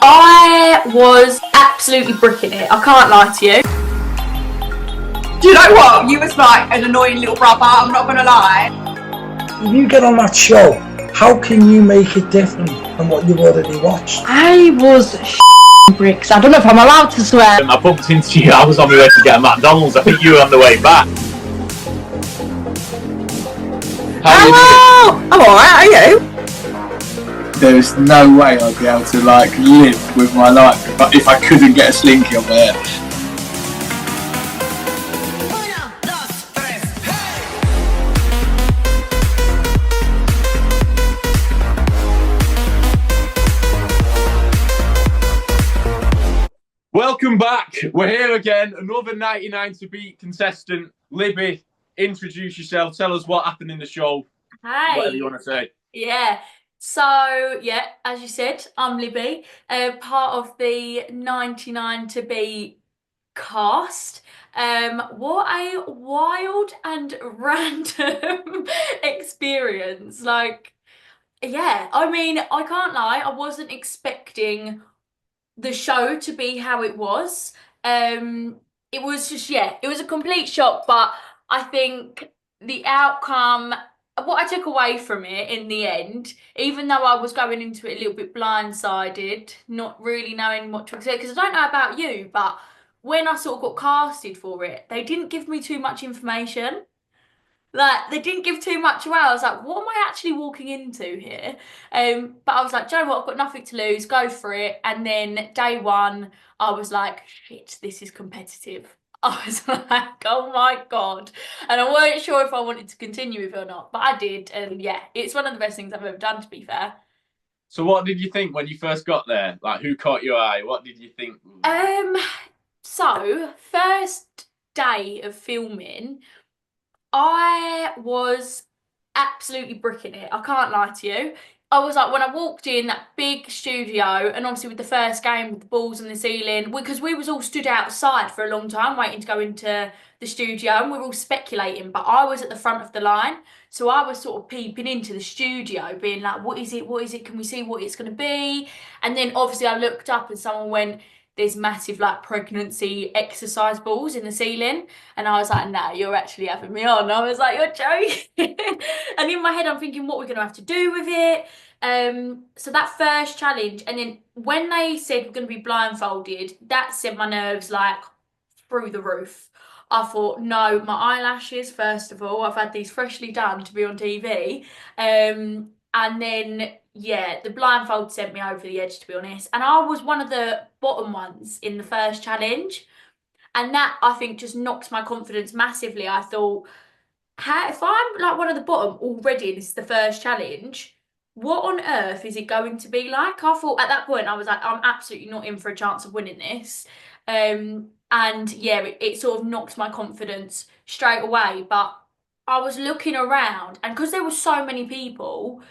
I was absolutely bricking it. I can't lie to you. Do you know what? You was like an annoying little brother, I'm not gonna lie. If you get on that show, how can you make it different from what you've already watched? I was bricks. I don't know if I'm allowed to swear. I bumped into you. I was on my way to get a McDonald's. I think you were on the way back. Hello! I'm alright, are you? There's no way I'd be able to live with my life if I couldn't get a slinky on my head. Welcome back. We're here again. Another 99 to beat contestant. Libby, introduce yourself. Tell us what happened in the show. Hey. Whatever you want to say. Yeah. So, yeah, as you said, I'm Libby, part of the 99 to beat cast. What a wild and random experience. Yeah, I mean, I can't lie, I wasn't expecting the show to be how it was. It was just, yeah, it was a complete shock, but I think the outcome, what I took away from it in the end, even though I was going into it a little bit blindsided, not really knowing what to expect, because I don't know about you, but when I sort of got casted for it, they didn't give me too much information. They didn't give too much away. I was like, what am I actually walking into here? But I was like, do you know what? I've got nothing to lose. Go for it. And then day one, I was like, shit, this is competitive. I was like, oh my God. And I weren't sure if I wanted to continue with it or not, but I did. And yeah, it's one of the best things I've ever done, to be fair. So what did you think when you first got there? Who caught your eye? What did you think? So first day of filming, I was absolutely bricking it. I can't lie to you. I was like, when I walked in that big studio, and obviously with the first game with the balls on the ceiling, because we was all stood outside for a long time waiting to go into the studio, and we were all speculating, but I was at the front of the line. So I was sort of peeping into the studio, being like, what is it? What is it? Can we see what it's going to be? And then obviously I looked up and someone went, there's massive pregnancy exercise balls in the ceiling. And I was like, no, you're actually having me on. I was like, you're joking. And in my head, I'm thinking, what we're going to have to do with it. So that first challenge, and then when they said we're going to be blindfolded, that sent my nerves through the roof. I thought, no, my eyelashes, first of all, I've had these freshly done to be on TV. And then, yeah, the blindfold sent me over the edge, to be honest. And I was one of the bottom ones in the first challenge. And that, I think, just knocked my confidence massively. I thought, if I'm one of the bottom already, and this is the first challenge, what on earth is it going to be like? I thought at that point, I was like, I'm absolutely not in for a chance of winning this. And yeah, it sort of knocked my confidence straight away. But I was looking around, and because there were so many people,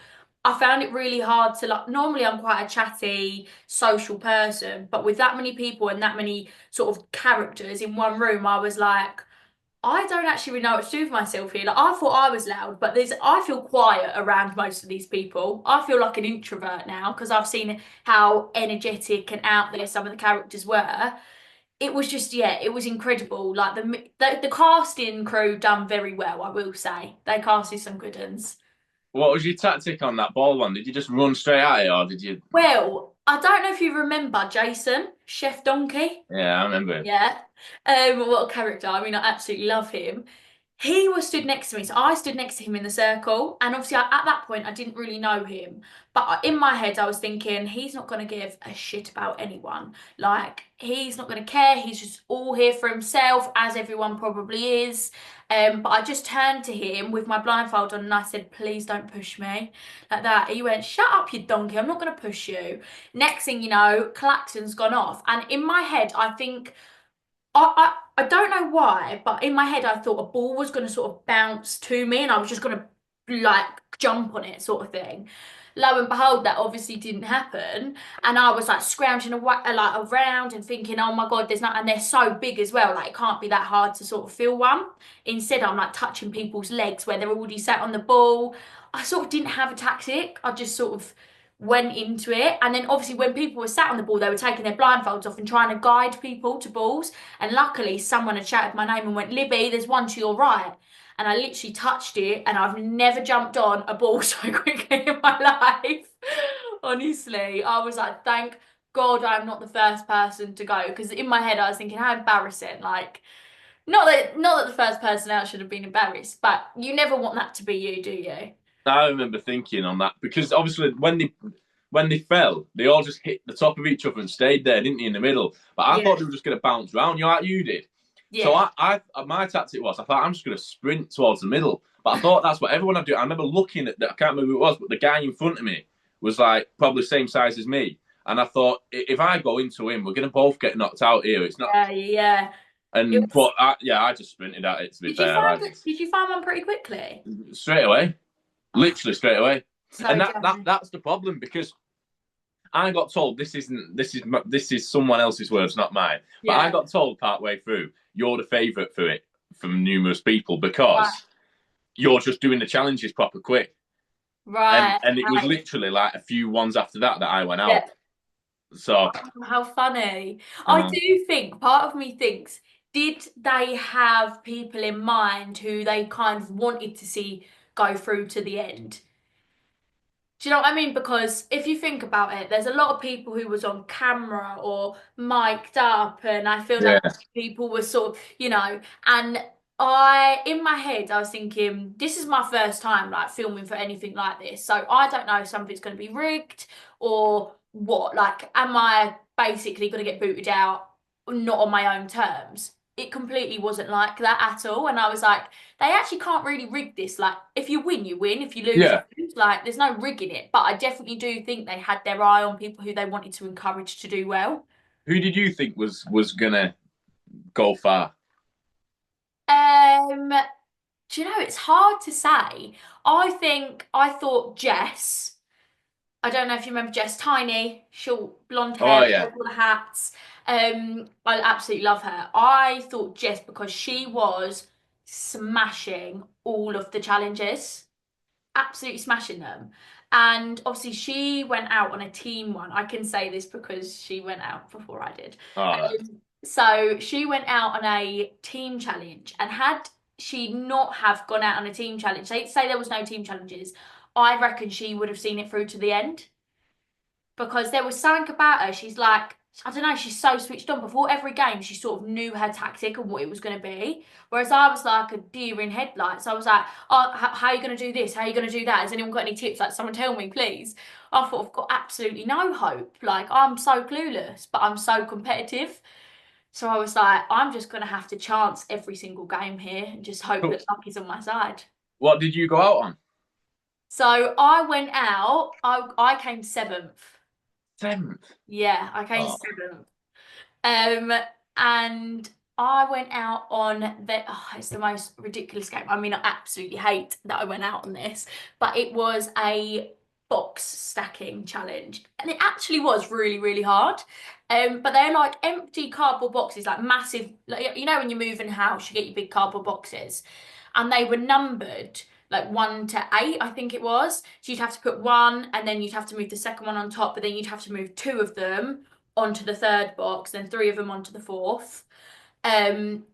I found it really hard to normally I'm quite a chatty, social person, but with that many people and that many sort of characters in one room, I was like, I don't actually really know what to do with myself here. I thought I was loud, but I feel quiet around most of these people. I feel like an introvert now because I've seen how energetic and out there some of the characters were. It was just, yeah, it was incredible. The casting crew done very well, I will say. They casted some good ones. What was your tactic on that ball one? Did you just run straight at it, or did you? Well, I don't know if you remember Jason, Chef Donkey. Yeah, I remember him. Yeah. What a character. I mean, I absolutely love him. He was stood next to me, so I stood next to him in the circle, and obviously at that point I didn't really know him, but in my head I was thinking, he's not going to give a shit about anyone. He's not going to care. He's just all here for himself, as everyone probably is. But I just turned to him with my blindfold on and I said, please don't push me. Like that. He went, shut up, you donkey, I'm not going to push you. Next thing you know, klaxon's gone off, and in my head I think, I don't know why, but in my head I thought a ball was going to sort of bounce to me and I was just going to jump on it, sort of thing. Lo and behold, that obviously didn't happen, and I was scrounging away, around and thinking, oh my God, and they're so big as well, it can't be that hard to sort of feel one. Instead, I'm touching people's legs where they're already sat on the ball. I sort of didn't have a tactic. I just sort of went into it. And then obviously when people were sat on the ball, they were taking their blindfolds off and trying to guide people to balls. And luckily someone had shouted my name and went, Libby, there's one to your right. And I literally touched it, and I've never jumped on a ball so quickly in my life. Honestly, I was like, thank God I'm not the first person to go. Because in my head I was thinking, how embarrassing. Like, not that the first person out should have been embarrassed, but you never want that to be you, do you? I remember thinking on that because obviously when they fell, they all just hit the top of each other and stayed there, didn't they, in the middle? But I Yeah. thought they were just going to bounce around, you know, like you did. So Yeah. my tactic was I thought I'm just going to sprint towards the middle. But I thought that's what everyone would do. I remember looking at that. I can't remember who it was, but the guy in front of me was like probably the same size as me. And I thought if I go into him, we're going to both get knocked out here. It's not. Yeah. It And was, but I just sprinted at it. To be fair, did you find one pretty quickly? straight away, literally straight away. So And jealous. that's the problem because I got told this is someone else's words, not mine. But I Yeah. got told partway through you're the favourite for it from numerous people because Right. you're just doing the challenges proper quick. Right. And it was literally like a few ones after that I went Yeah. out. So How funny. I I know. do think part of me thinks, did they have people in mind who they kind of wanted to see go through to the end? Do you know what I mean? Because if you think about it, there's a lot of people who was on camera or mic'd up, and I feel like Yeah. people were sort of, and in my head, I was thinking, this is my first time like filming for anything like this. So I don't know if something's going to be rigged or what. Like, am I basically going to get booted out, not on my own terms? It completely wasn't like that at all. And I was like, they actually can't really rig this. Like, if you win, you win. If you lose, you Yeah. lose. Like, there's no rigging it. But I definitely do think they had their eye on people who they wanted to encourage to do well. Who did you think was gonna go far? Um, do you know, it's hard to say. I thought Jess. I don't know if you remember Jess, tiny, short, blonde Oh hair, yeah. all the hats. I absolutely love her. I thought Jess because she was smashing all of the challenges, absolutely smashing them. And obviously, she went out on a team one. I can say this because she went out before I did. All right. So she went out on a team challenge, and had she not have gone out on a team challenge, say there was no team challenges, I reckon she would have seen it through to the end because there was something about her. She's like, I don't know, she's so switched on. Before every game, she sort of knew her tactic and what it was going to be. Whereas I was like a deer in headlights. I was like, oh, how are you going to do this? How are you going to do that? Has anyone got any tips? Like, someone tell me, please. I thought I've got absolutely no hope. Like, I'm so clueless, but I'm so competitive. So I was like, I'm just going to have to chance every single game here and just hope that luck is on my side. What did you go out on? So I went out, I came seventh. 7th. Yeah, I came Oh. seventh. Um, and I went out on it's the most ridiculous game. I mean, I absolutely hate that I went out on this, but it was a box stacking challenge. And it actually was really, really hard. But they're like empty cardboard boxes, like massive, like, you know, when you move in a house, you get your big cardboard boxes. And they were numbered like 1 to 8, I think it was. So you'd have to put one, and then you'd have to move the second one on top, but then you'd have to move 2 of them onto the third box, then 3 of them onto the fourth. And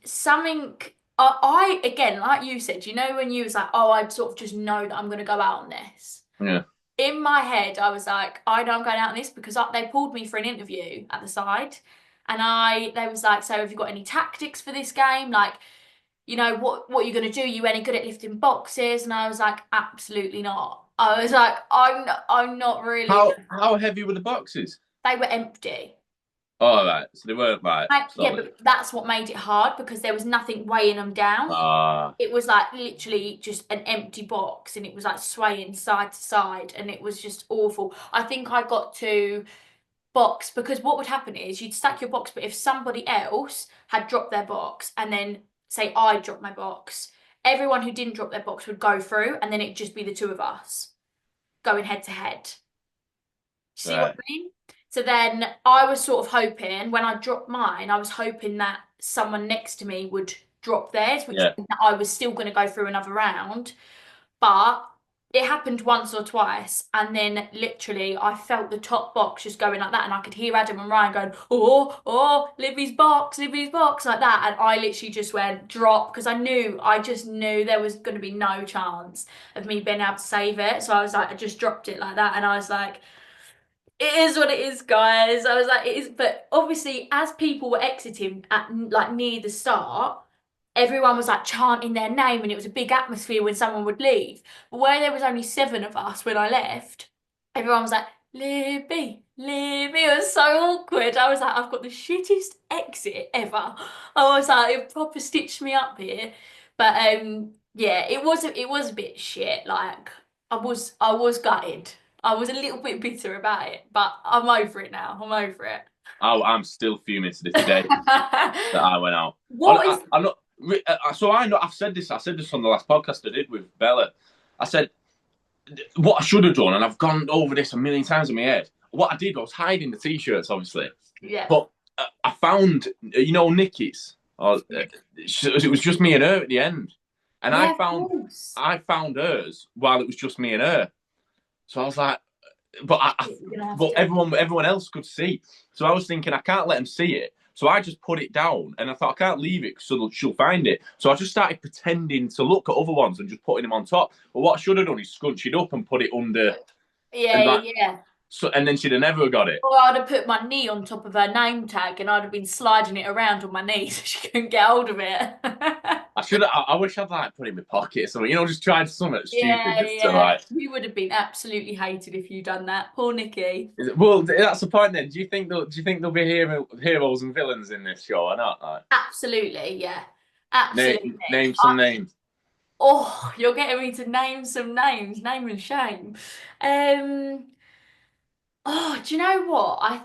something I again, like you said, you know, when you was like, oh, I'd sort of just know that I'm gonna go out on this. Yeah. In my head, I was like, I know I'm going out on this because they pulled me for an interview at the side, and they was like, so have you got any tactics for this game? Like, you know, what are you gonna do? You any good at lifting boxes? And I was like, absolutely not. I was like, I'm not really. How heavy were the boxes? They were empty. Oh, right. So they weren't like Yeah, solid. but that's what made it hard because there was nothing weighing them down. Ah. It was like literally just an empty box, and it was like swaying side to side, and it was just awful. I think I got to box because what would happen is you'd stack your box, but if somebody else had dropped their box and then say I dropped my box, everyone who didn't drop their box would go through, and then it'd just be the two of us going head to head. See what I mean? So then I was sort of hoping when I dropped mine, I was hoping that someone next to me would drop theirs, which meant that I was still going to go through another round. But it happened once or twice, and then literally I felt the top box just going like that, and I could hear Adam and Ryan going, "Oh, oh, Libby's box, like that," and I literally just went drop because I just knew there was going to be no chance of me being able to save it. So I was like, I just dropped it like that, and I was like, "It is what it is, guys." I was like, "It is," but obviously, as people were exiting at like near the start, everyone was like chanting their name and it was a big atmosphere when someone would leave. But where there was only 7 of us when I left, everyone was like, Libby, Libby. It was so awkward. I was like, I've got the shittest exit ever. I was like, it proper stitched me up here. But yeah, it was a bit shit. Like I was gutted. I was a little bit bitter about it, but I'm over it now. I'm over it. I'm still fuming to this day that I went out. What is I'm not. So I know I've said this. I said this on the last podcast I did with Bella. I said what I should have done, and I've gone over this a million times in my head. What I did was hiding the t-shirts, obviously, yeah. but I found Nikki's. It was just me and her at the end, and Yeah, of course. I found hers while it was just me and her. So I was like, but but everyone else could see. So I was thinking I can't let them see it. So I just put it down, and I thought I can't leave it so she'll find it. So I just started pretending to look at other ones and just putting them on top. But what I should have done is scrunch it up and put it under, and Yeah, like, yeah. so, and then she'd have never got it. Or I'd have put my knee on top of her name tag and I'd have been sliding it around on my knee so she couldn't get hold of it. I should. I wish I'd like put it in my pocket or something. Just tried something stupid Yeah, just to yeah. like. You would have been absolutely hated if you'd done that. Poor Nikki. Well, that's the point. Then, do you think there'll be heroes and villains in this show or not? Like, Absolutely, yeah. Absolutely. name some names. Oh, you're getting me to name some names. Name and shame. Um. Oh, do you know what? I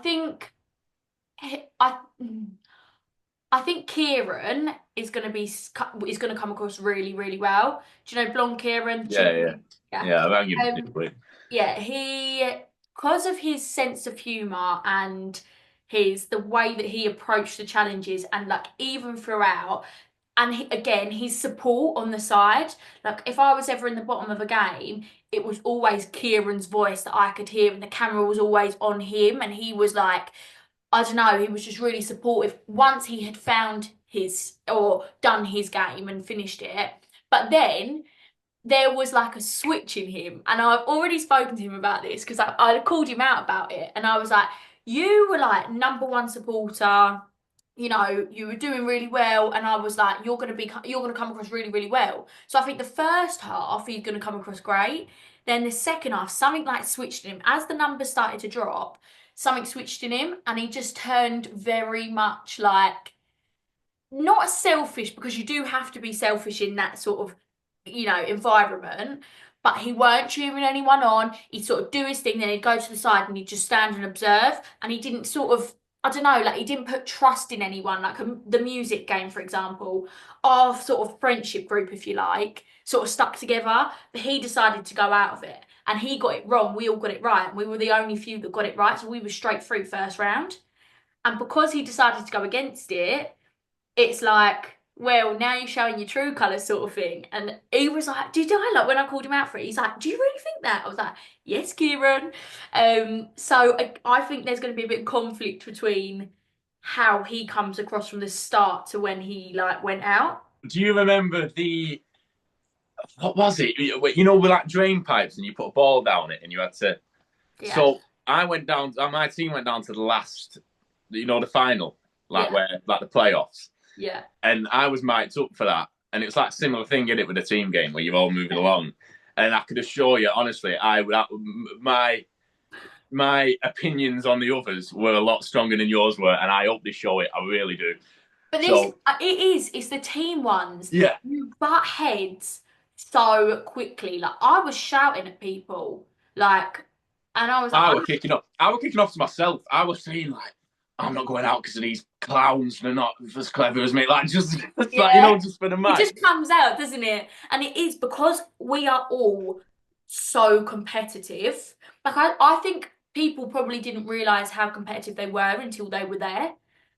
I think Kieran is going to come across really, really well. Do you know Blonde Kieran? Yeah. Yeah. Yeah, I'll give it Um, yeah, because of his sense of humor and the way that he approached the challenges, and like even throughout, and again his support on the side. Like if I was ever in the bottom of a game, it was always Kieran's voice that I could hear, and the camera was always on him, and he was like, I don't know, he was just really supportive once he had found his or done his game and finished it. But then there was like a switch in him, and I've already spoken to him about this because I called him out about it, and I was like, "You were like #1 supporter, you were doing really well," and I was like, you're gonna come across really, really well." So I think the first half he's gonna come across great. Then the second half, something like switched in him as the numbers started to drop. Something switched in him, and he just turned very much like not selfish, because you do have to be selfish in that sort of environment, but he weren't cheering anyone on. He'd sort of do his thing, then he'd go to the side and he'd just stand and observe, and he didn't sort of, I don't know, like he didn't put trust in anyone, like the music game, for example. Our sort of friendship group, if you like, sort of stuck together, but he decided to go out of it, and he got it wrong, we all got it right, and we were the only few that got it right, so we were straight through first round. And because he decided to go against it, it's like, well, now you're showing your true colours, sort of thing. And he was like, did I? Like when I called him out for it, he's like, do you really think that? I was like, yes, Kieran. So I think there's going to be a bit of conflict between how he comes across from the start to when he like went out. Do you remember what was it? With like drain pipes, and you put a ball down it, and you had to. Yeah. So I went down. My team went down to the last, the final, like where like the playoffs. Yeah. And I was mic'd up for that. And it was like a similar thing, in it, with a team game where you're all moving along. And I could assure you, honestly, my opinions on the others were a lot stronger than yours were, and I hope they show it. I really do. But it's the team ones. Yeah. You butt heads so quickly. Like I was shouting at people, like, and I was like, I was kicking off to myself. I was saying like, I'm not going out because of these clowns. They're not as clever as me. Like just just for the match. It just comes out, doesn't it? And it is because we are all so competitive. Like I think people probably didn't realise how competitive they were until they were there.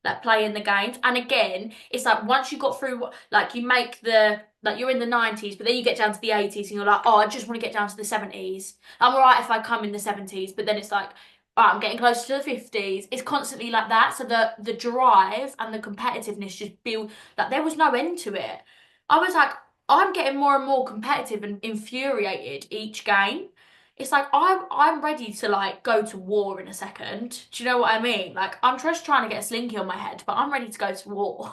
like playing the games. And again, it's like once you got through, like you make the like you're in the 90s, but then you get down to the 80s, and you're like, oh, I just want to get down to the 70s. I'm alright if I come in the 70s, but then it's like, oh, I'm getting closer to the 50s. It's constantly like that. So the drive and the competitiveness just build like there was no end to it. I was like, I'm getting more and more competitive and infuriated each game. It's like I'm ready to like go to war in a second. Do you know what I mean? Like I'm just trying to get a slinky on my head, but I'm ready to go to war.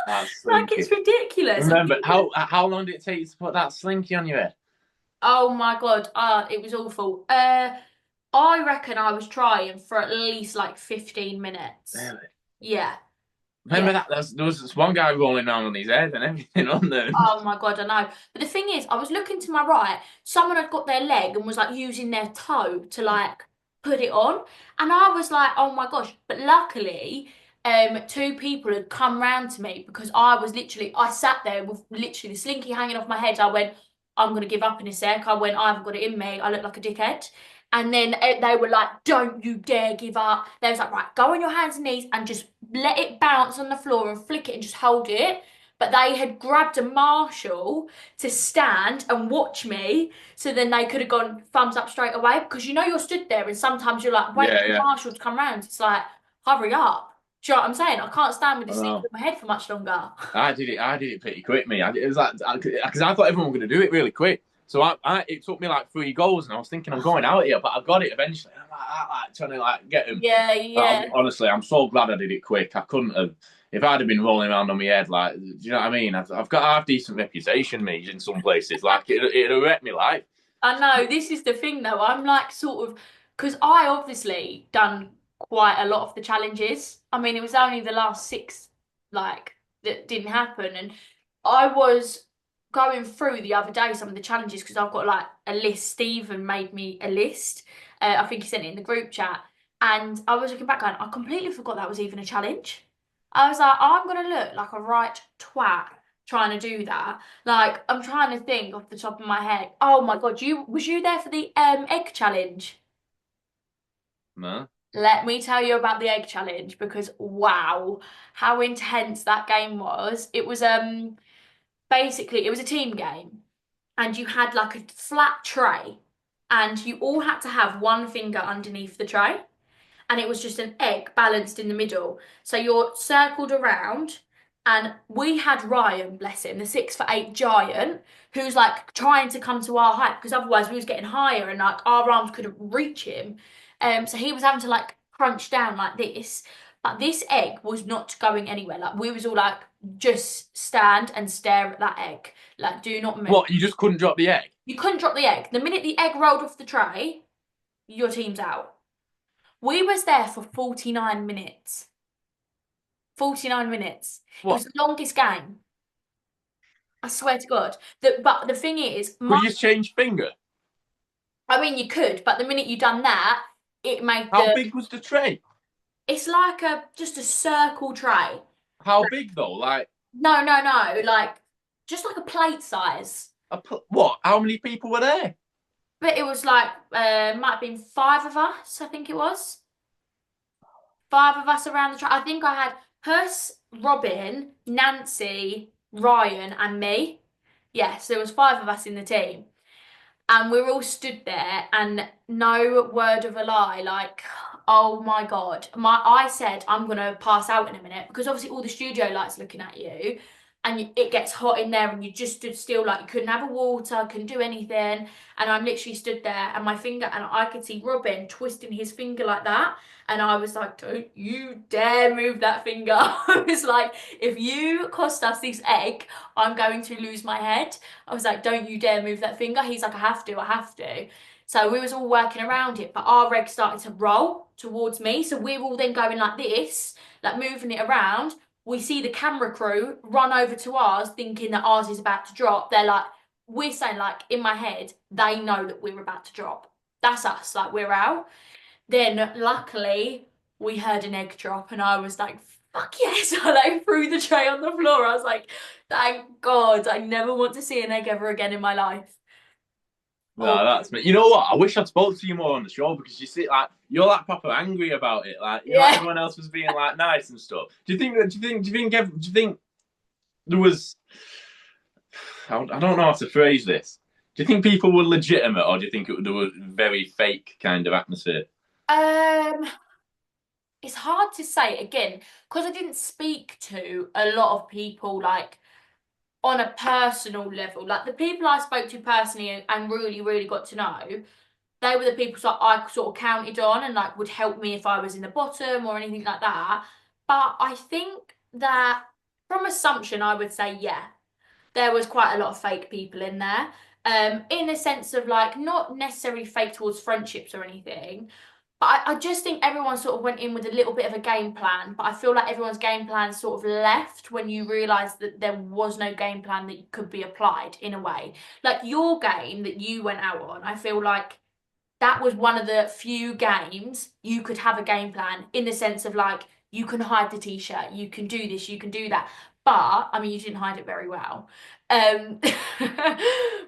That's Like it's slinky. ridiculous. And Remember, how long did it take you to put that slinky on your head? oh my God, it was awful. I reckon I was trying for at least like 15 minutes. Really? Yeah, yeah. Remember that? There was this one guy rolling around on his head and everything on there. Oh my God, I know. But the thing is, I was looking to my right, someone had got their leg and was like using their toe to like put it on. And I was like, oh my gosh. But luckily, two people had come round to me because I sat there with literally the slinky hanging off my head. I went, I'm gonna give up in a sec. I went, I haven't got it in me. I look like a dickhead. And then they were like, don't you dare give up. They was like, right, go on your hands and knees and just let it bounce on the floor and flick it and just hold it. But they had grabbed a marshal to stand and watch me, so then they could have gone thumbs up straight away. Because you know you're stood there, and sometimes you're like, wait Yeah, for the yeah. marshal to come round. It's like, hurry up. Do you know what I'm saying? I can't stand with I this thing know. in my head for much longer. I did it pretty quick, me. It was like because I thought everyone was going to do it really quick. So it took me like 3 goals, and I was thinking I'm going out here, but I got it eventually. And I'm like trying to like get him. Yeah, But yeah. honestly, I'm so glad I did it quick. I couldn't have if I'd have been rolling around on my head. Like, do you know what I mean? I've got a half decent reputation, me, in some places. Like, it'd have wrecked me life. I know this is the thing though. I'm like sort of because I obviously done quite a lot of the challenges. I mean, it was only the last six like that didn't happen, and I was going through the other day some of the challenges because I've got like a list. Stephen made me a list. I think he sent it in the group chat, and I was looking back going, I completely forgot that was even a challenge. I was like, I'm gonna look like a right twat trying to do that. Like, I'm trying to think off the top of my head. Oh my God, you there for the egg challenge? No. Let me tell you about the egg challenge because wow, how intense that game was. It was basically it was a team game and you had like a flat tray and you all had to have one finger underneath the tray and it was just an egg balanced in the middle. So you're circled around, and we had Ryan, bless him, the 6'8" giant, who's like trying to come to our height because otherwise we was getting higher and like our arms couldn't reach him. So he was having to like crunch down like this. But this egg was not going anywhere. Like we was all like, just stand and stare at that egg. Like, do not move. What? You just couldn't drop the egg? You couldn't drop the egg. The minute the egg rolled off the tray, your team's out. We was there for 49 minutes. 49 minutes. It was What? the longest game. I swear to God. But the thing is, Could you just change finger? I mean, you could, but the minute you done that, it made How big was the tray? it's like just a circle tray. How big though? Like No, no, no, like, just like a plate size. what? How many people were there? But it was like, might have been five of us, I think it was. Five of us around the tray. I think I had Huss, Robin, Nancy, Ryan, and me. Yes, there was five of us in the team. And we were all stood there and no word of a lie, like, oh my God. I said I'm gonna pass out in a minute because obviously all the studio lights looking at you and it gets hot in there and you just stood still like you couldn't have a water, couldn't do anything. And I'm literally stood there and my finger and I could see Robin twisting his finger like that. And I was like, don't you dare move that finger. I was like, if you cost us this egg, I'm going to lose my head. I was like, don't you dare move that finger. He's like, I have to, I have to. So we was all working around it, but our reg started to roll towards me. So we were all then going like this, like moving it around. We see the camera crew run over to ours thinking that ours is about to drop. They're like, we're saying like in my head, they know that we're about to drop. That's us, like we're out. Then luckily we heard an egg drop and I was like, fuck yes. I like threw the tray on the floor. I was like, thank God, I never want to see an egg ever again in my life. No, that's me. You know what? I wish I'd spoke to you more on the show because you see, like, you're like proper angry about it. Like, you know, Yeah. everyone else was being like nice and stuff. Do you think? Do you think there was? I don't know how to phrase this. Do you think people were legitimate, or do you think there was very fake kind of atmosphere? Um, it's hard to say again because I didn't speak to a lot of people like on a personal level. Like the people I spoke to personally and really, really got to know, they were the people that I sort of counted on and like would help me if I was in the bottom or anything like that. But I think that from assumption, I would say, yeah, there was quite a lot of fake people in there. In a sense of like not necessarily fake towards friendships or anything, but I just think everyone sort of went in with a little bit of a game plan. But I feel like everyone's game plan sort of left when you realise that there was no game plan that could be applied in a way. Like your game that you went out on, I feel like that was one of the few games you could have a game plan in the sense of like you can hide the t-shirt, you can do this, you can do that. But I mean, you didn't hide it very well.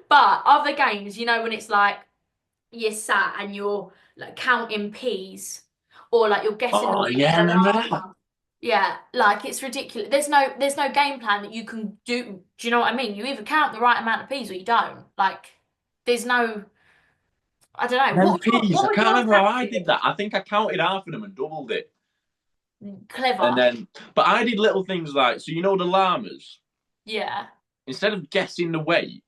But other games, you know, when it's like you're sat and you're like counting peas or like you're guessing the Oh weight of yeah, a remember that? banana. Yeah, like it's ridiculous. There's no game plan that you can do. Do you know what I mean? You either count the right amount of peas or you don't. Like there's no I don't know. Them peas. What I was can't your remember how I did tactic? that. I think I counted half of them and doubled it, and Clever. then. But I did little things like, so you know the llamas. Yeah. Instead of guessing the weight,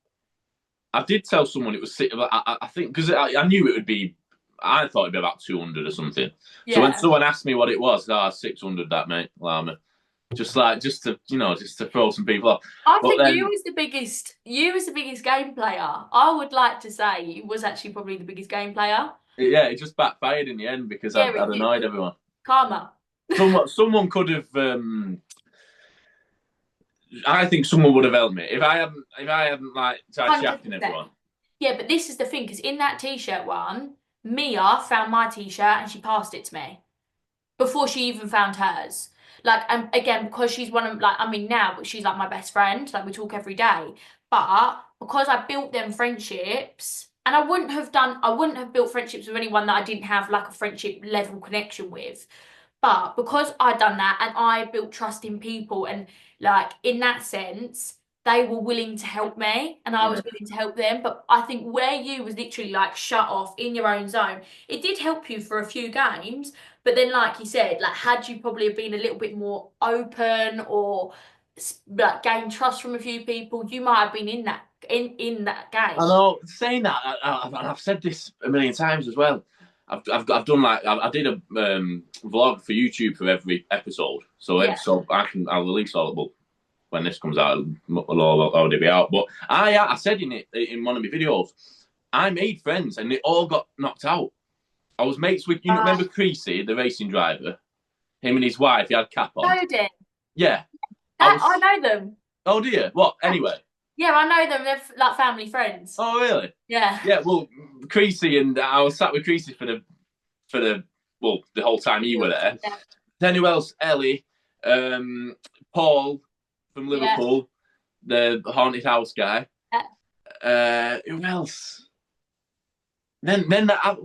I did tell someone it was. I think because I knew it would be. I thought it'd be about 200 or something. So when Yeah. someone asked me what it was, 600 that mate llama. Just to throw some people off. I But think then you was the biggest game player. I would like to say you was actually probably the biggest game player. yeah, it just backfired in the end because Yeah, I'd it did. annoyed everyone. Karma. Someone could have. I think someone would have helped me if I hadn't like tried shafting 100%. everyone. Yeah, but this is the thing, because in that t-shirt one, Mia found my t-shirt and she passed it to me before she even found hers. Like, and again, because she's one of like, I mean, now, but she's like my best friend. Like, we talk every day. But because I built them friendships, and I wouldn't have built friendships with anyone that I didn't have like a friendship level connection with. But because I'd done that and I built trust in people, and like in that sense, they were willing to help me and I Yeah. was willing to help them. But I think where you was literally like shut off in your own zone, it did help you for a few games. But then, like you said, like had you probably been a little bit more open or like gained trust from a few people, you might have been in that I game. know. Saying that, I've said this a million times as well. I've done like I did a vlog for YouTube for every episode, Yeah. so I'll release all of them when this comes out. It'll all already be out. But I said in one of my videos, I made friends and they all got knocked out. I was mates with remember Creasy, the racing driver, him and his wife. He had cap on. Odin. Yeah, I know them. Oh dear. What? Anyway. Yeah, I know them. They're like family friends. Oh really? Yeah. Yeah. Well, Creasy and I was sat with Creasy for the whole time you were there. Yeah. Then who else? Ellie, Paul from Liverpool, the haunted house guy. Who else? Then that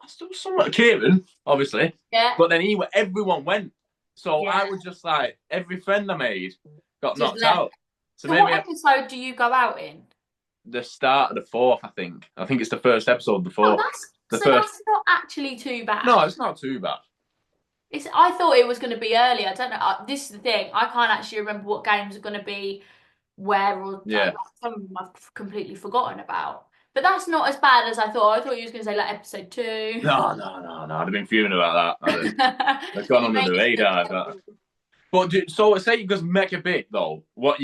still somewhat Kieran, obviously. Yeah. But then everyone went. So Yeah. I was just like every friend I made got Just knocked left. out. So what episode do you go out in? The start of the fourth, I think. I think it's the first episode of the Oh, fourth. that's not actually too bad. No, it's not too bad. I thought it was going to be early. I don't know. This is the thing. I can't actually remember what games are going to be where or Yeah. some of them I've completely forgotten about. But that's not as bad as I thought. I thought you was going to say like episode 2. No. I'd have been fuming about that. They've gone under the radar. But so say it goes mega big though. Do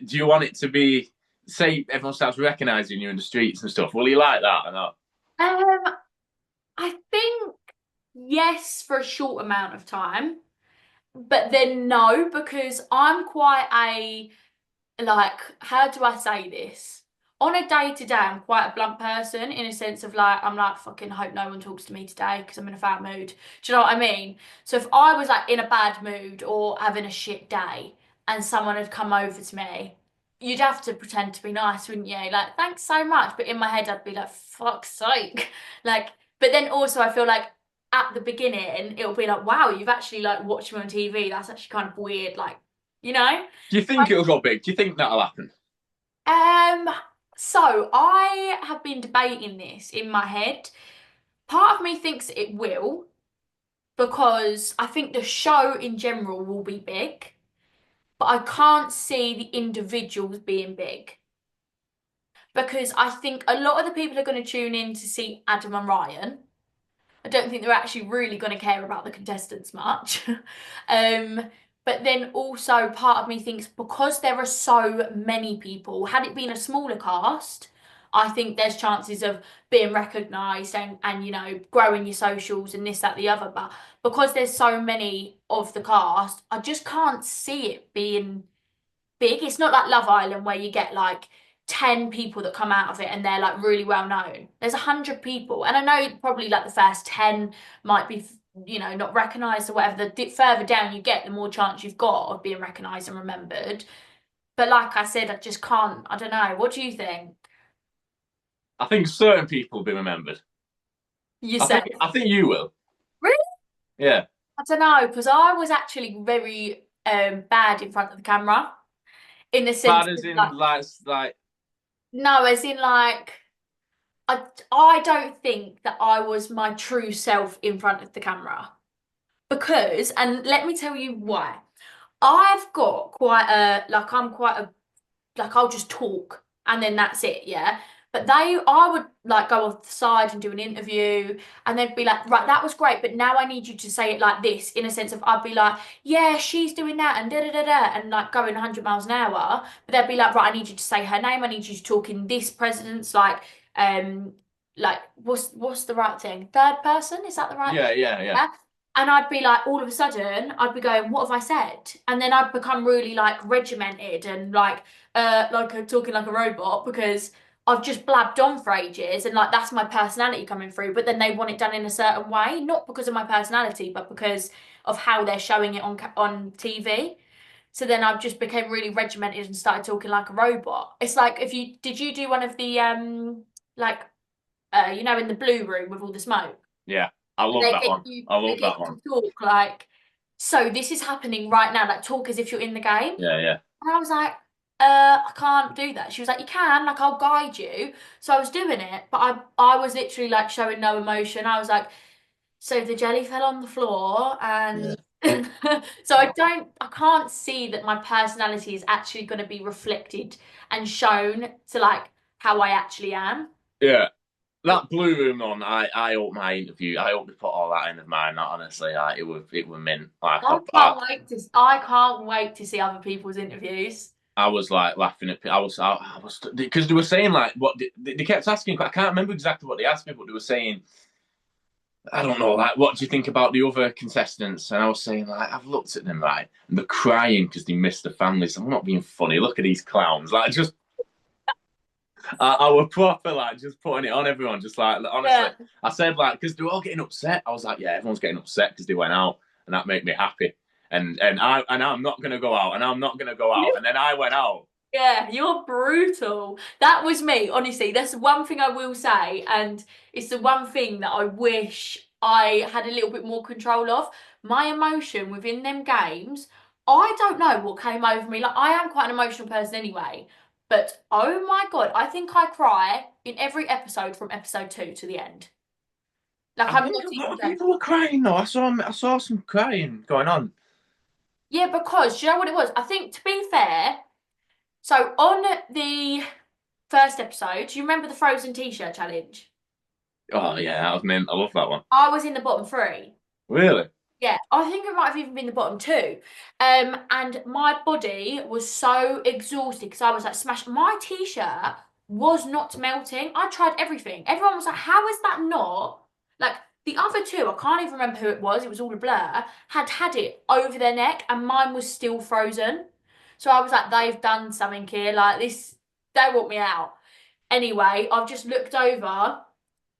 you want it to be? Say everyone starts recognizing you in the streets and stuff. Will you like that or not? I think yes for a short amount of time, but then no, because I'm quite like, how do I say this? On a day to day, I'm quite a blunt person in a sense of like, I'm like, fucking hope no one talks to me today because I'm in a bad mood. Do you know what I mean? So if I was like in a bad mood or having a shit day and someone had come over to me, you'd have to pretend to be nice, wouldn't you? Like, thanks so much. But in my head, I'd be like, fuck's sake. Like, but then also I feel like at the beginning, it'll be like, wow, you've actually like watched me on TV. That's actually kind of weird. Like, you know? Do you think it'll go big? Do you think that'll happen? Um, so I have been debating this in my head. Part of me thinks it will, because I think the show in general will be big, but I can't see the individuals being big. Because I think a lot of the people are going to tune in to see Adam and Ryan. I don't think they're actually really going to care about the contestants much. um, but then also part of me thinks because there are so many people, had it been a smaller cast, I think there's chances of being recognised and you know growing your socials and this, that, the other. But because there's so many of the cast, I just can't see it being big. It's not like Love Island where you get like 10 people that come out of it and they're like really well known. There's 100 people. And I know probably like the first 10 might be, you know, not recognised or whatever. The further down you get, the more chance you've got of being recognised and remembered. But like I said, I just can't, I don't know. What do you think? I think certain people will be remembered. You I said. think I think you will. Really? Yeah. I don't know, because I was actually very bad in front of the camera in the sense Bad as of in like, like no, as in like, I don't think that I was my true self in front of the camera because, and let me tell you why. I've got quite a like I'm quite a like I'll just talk and then that's it, yeah. But I would like go off the side and do an interview, and they'd be like, right, that was great, but now I need you to say it like this, in a sense of I'd be like, yeah, she's doing that and da da da da, and like going 100 miles an hour. But they'd be like, right, I need you to say her name. I need you to talk in this presence, um, like what's the right thing? Third person, is that the right? yeah. Yeah. And I'd be like, all of a sudden, I'd be going, what have I said? And then I'd become really like regimented and talking like a robot because I've just blabbed on for ages and like that's my personality coming through. But then they want it done in a certain way, not because of my personality, but because of how they're showing it on TV. So then I just became really regimented and started talking like a robot. It's like if you did you do one of the like you know in the blue room with all the smoke? Yeah. I love that one. I They love get that you one. to talk like, so this is happening right now, like talk as if you're in the game. Yeah. And I was like, I can't do that. She was like, you can, like I'll guide you. So I was doing it, but I was literally like showing no emotion. I was like, so the jelly fell on the floor and so I can't see that my personality is actually going to be reflected and shown to like how I actually am. Yeah. That blue room on, I hope my interview. I hope they put all that in of mine. Honestly, it was mint. Like I can't wait to see other people's interviews. I was like laughing at. I was because they were saying like what they kept asking. I can't remember exactly what they asked me, but they were saying I don't know, like what do you think about the other contestants? And I was saying like I've looked at them right, and they're crying because they missed the families. I'm not being funny. Look at these clowns. Like just I were proper like just putting it on everyone. Just like honestly, Yeah. I said like because they were all getting upset. I was like, yeah, everyone's getting upset because they went out, and that made me happy. And I'm not gonna go out, and I'm not gonna go out, and then I went out. Yeah, you're brutal. That was me, honestly. That's one thing I will say, and it's the one thing that I wish I had a little bit more control of. My emotion within them games, I don't know what came over me. Like, I am quite an emotional person anyway, but oh my God, I think I cry in every episode from episode 2 to the end. Like, I I'm think not a lot even of joking. people were crying though. I saw some crying going on. Yeah, because do you know what it was? I think, to be fair, so on the first episode, do you remember the Frozen t-shirt challenge? Oh yeah, that was mint. I love that one. I was in the bottom 3. Really? Yeah, I think it might have even been the bottom 2. And my body was so exhausted because I was like smashed. My t-shirt was not melting. I tried everything. Everyone was like, how is that not? Like the other two, I can't even remember who it was all a blur, had it over their neck and mine was still frozen. So I was like, they've done something here. Like this, they want me out. Anyway, I've just looked over.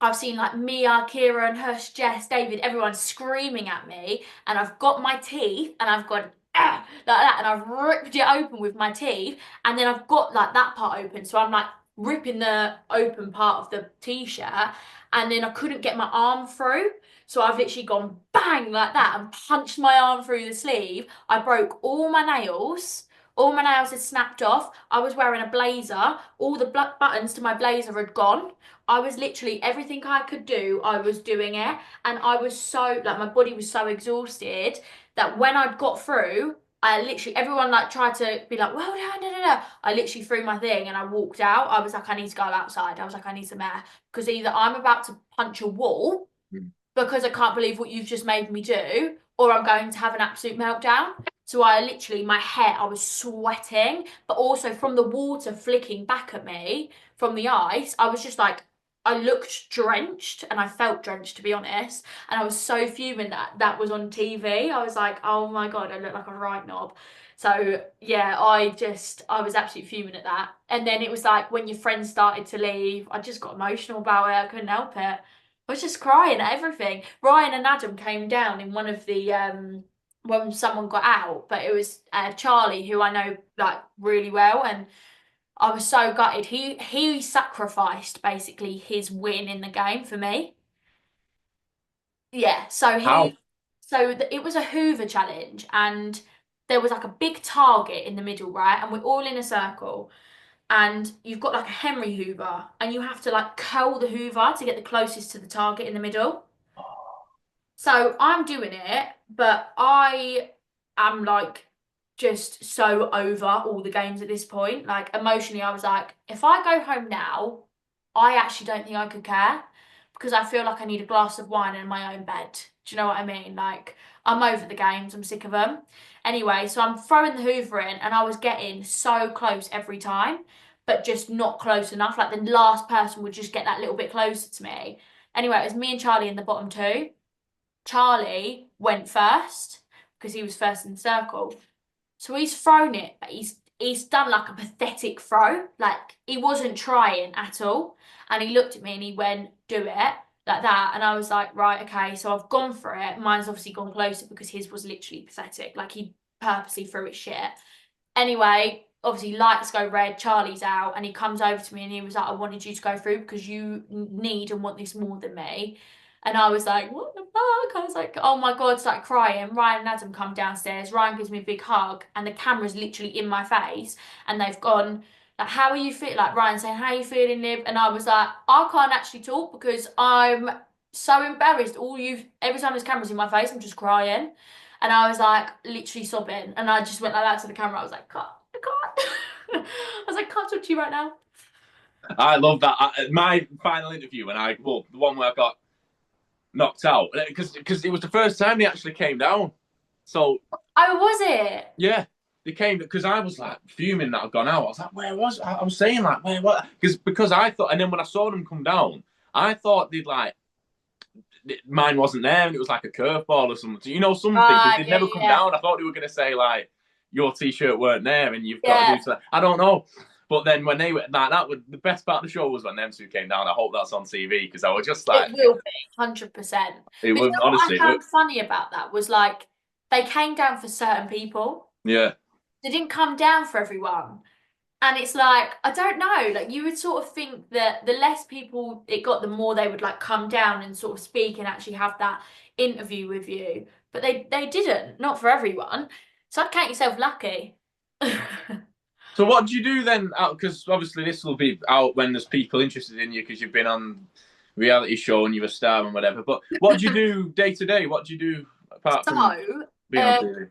I've seen like Mia, Kira, and Hush, Jess, David, everyone screaming at me, and I've got my teeth and I've got like that, and I've ripped it open with my teeth, and then I've got like that part open, so I'm like ripping the open part of the t-shirt, and then I couldn't get my arm through. So I've literally gone bang like that and punched my arm through the sleeve. I broke all my nails. All my nails had snapped off. I was wearing a blazer. All the black buttons to my blazer had gone. I was literally everything I could do, I was doing it. And I was so, like, my body was so exhausted that when I'd got through, I literally, everyone like tried to be like, well done, da, da, da. I literally threw my thing and I walked out. I was like, I need to go outside. I was like, I need some air. Because either I'm about to punch a wall because I can't believe what you've just made me do, or I'm going to have an absolute meltdown. So I literally, my hair, I was sweating, but also from the water flicking back at me from the ice, I was just like, I looked drenched and I felt drenched, to be honest. And I was so fuming that that was on TV. I was like, oh my God, I look like a right knob. So yeah, I was absolutely fuming at that. And then it was like when your friends started to leave, I just got emotional about it. I couldn't help it. I was just crying at everything. Ryan and Adam came down in one of the when someone got out, but it was Charlie, who I know like really well, and I was so gutted. He sacrificed basically his win in the game for me. Yeah, How? it was a Hoover challenge, and there was like a big target in the middle, right? And we're all in a circle, and you've got like a Henry Hoover, and you have to like curl the Hoover to get the closest to the target in the middle. So I'm doing it, but I am like just so over all the games at this point. Like emotionally, I was like, if I go home now, I actually don't think I could care because I feel like I need a glass of wine in my own bed. Do you know what I mean? Like I'm over the games, I'm sick of them. Anyway, so I'm throwing the Hoover in, and I was getting so close every time, but just not close enough. Like the last person would just get that little bit closer to me. Anyway, it was me and Charlie in the bottom two. Charlie went first because he was first in the circle. So he's thrown it, but he's done like a pathetic throw. Like he wasn't trying at all. And he looked at me and he went, do it like that. And I was like, right, okay. So I've gone for it. Mine's obviously gone closer because his was literally pathetic. Like he purposely threw it shit. Anyway, obviously lights go red, Charlie's out, and he comes over to me and he was like, I wanted you to go through because you need and want this more than me. And I was like, what the fuck? I was like, oh my God, started crying. Ryan and Adam come downstairs. Ryan gives me a big hug, and the camera's literally in my face. And they've gone, like, how are you feeling? Like, Ryan saying, how are you feeling, Lib? And I was like, I can't actually talk because I'm so embarrassed. Every time there's cameras in my face, I'm just crying. And I was like, literally sobbing. And I just went like that to the camera. I was like, I can't. I was like, can't talk to you right now. I love that. My final interview well, the one where I got knocked out, because it was the first time they actually came down. So Oh, was it? yeah, they came because I was like fuming that I'd gone out. I was like, where was I was saying like where what? Because I thought, and then when I saw them come down, I thought they'd like mine wasn't there, and it was like a curveball or something. You know, something because they'd never come down. I thought they were going to say like your t-shirt weren't there, and you've got to do something. I don't know. But then when they were like that, was the best part of the show was when them two came down. I hope that's on TV because I was just like, it will be 100%. it But was honestly. what I found funny about that was like they came down for certain people. Yeah. They didn't come down for everyone. And it's like, I don't know, like you would sort of think that the less people it got, the more they would like come down and sort of speak and actually have that interview with you. But they didn't, not for everyone. So I'd count yourself lucky. So what do you do then? Because obviously this will be out when there's people interested in you because you've been on reality show and you're a star and whatever. But what do you do day to day? What do you do apart from being on TV?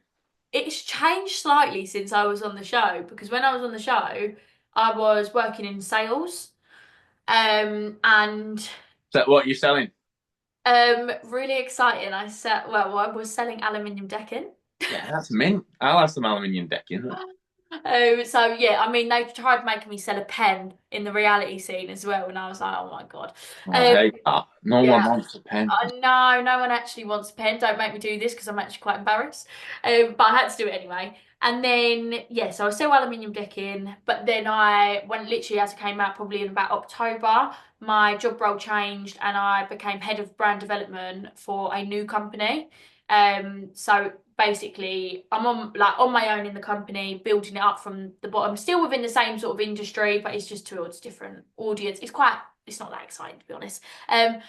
It's changed slightly since I was on the show because when I was on the show, I was working in sales. And So what you're selling? really exciting. I was selling aluminium decking. Yeah, that's mint. I'll have some aluminium decking. So yeah, I mean they tried making me sell a pen in the reality scene as well, and I was like, oh my God. No one wants a pen. No one actually wants a pen. Don't make me do this because I'm actually quite embarrassed. But I had to do it anyway. And then yeah, so I was still aluminium decking, but then when literally as it came out, probably in about October, my job role changed and I became head of brand development for a new company. So basically, I'm on my own in the company, building it up from the bottom, still within the same sort of industry, but it's just towards different audience. It's not that exciting, to be honest. And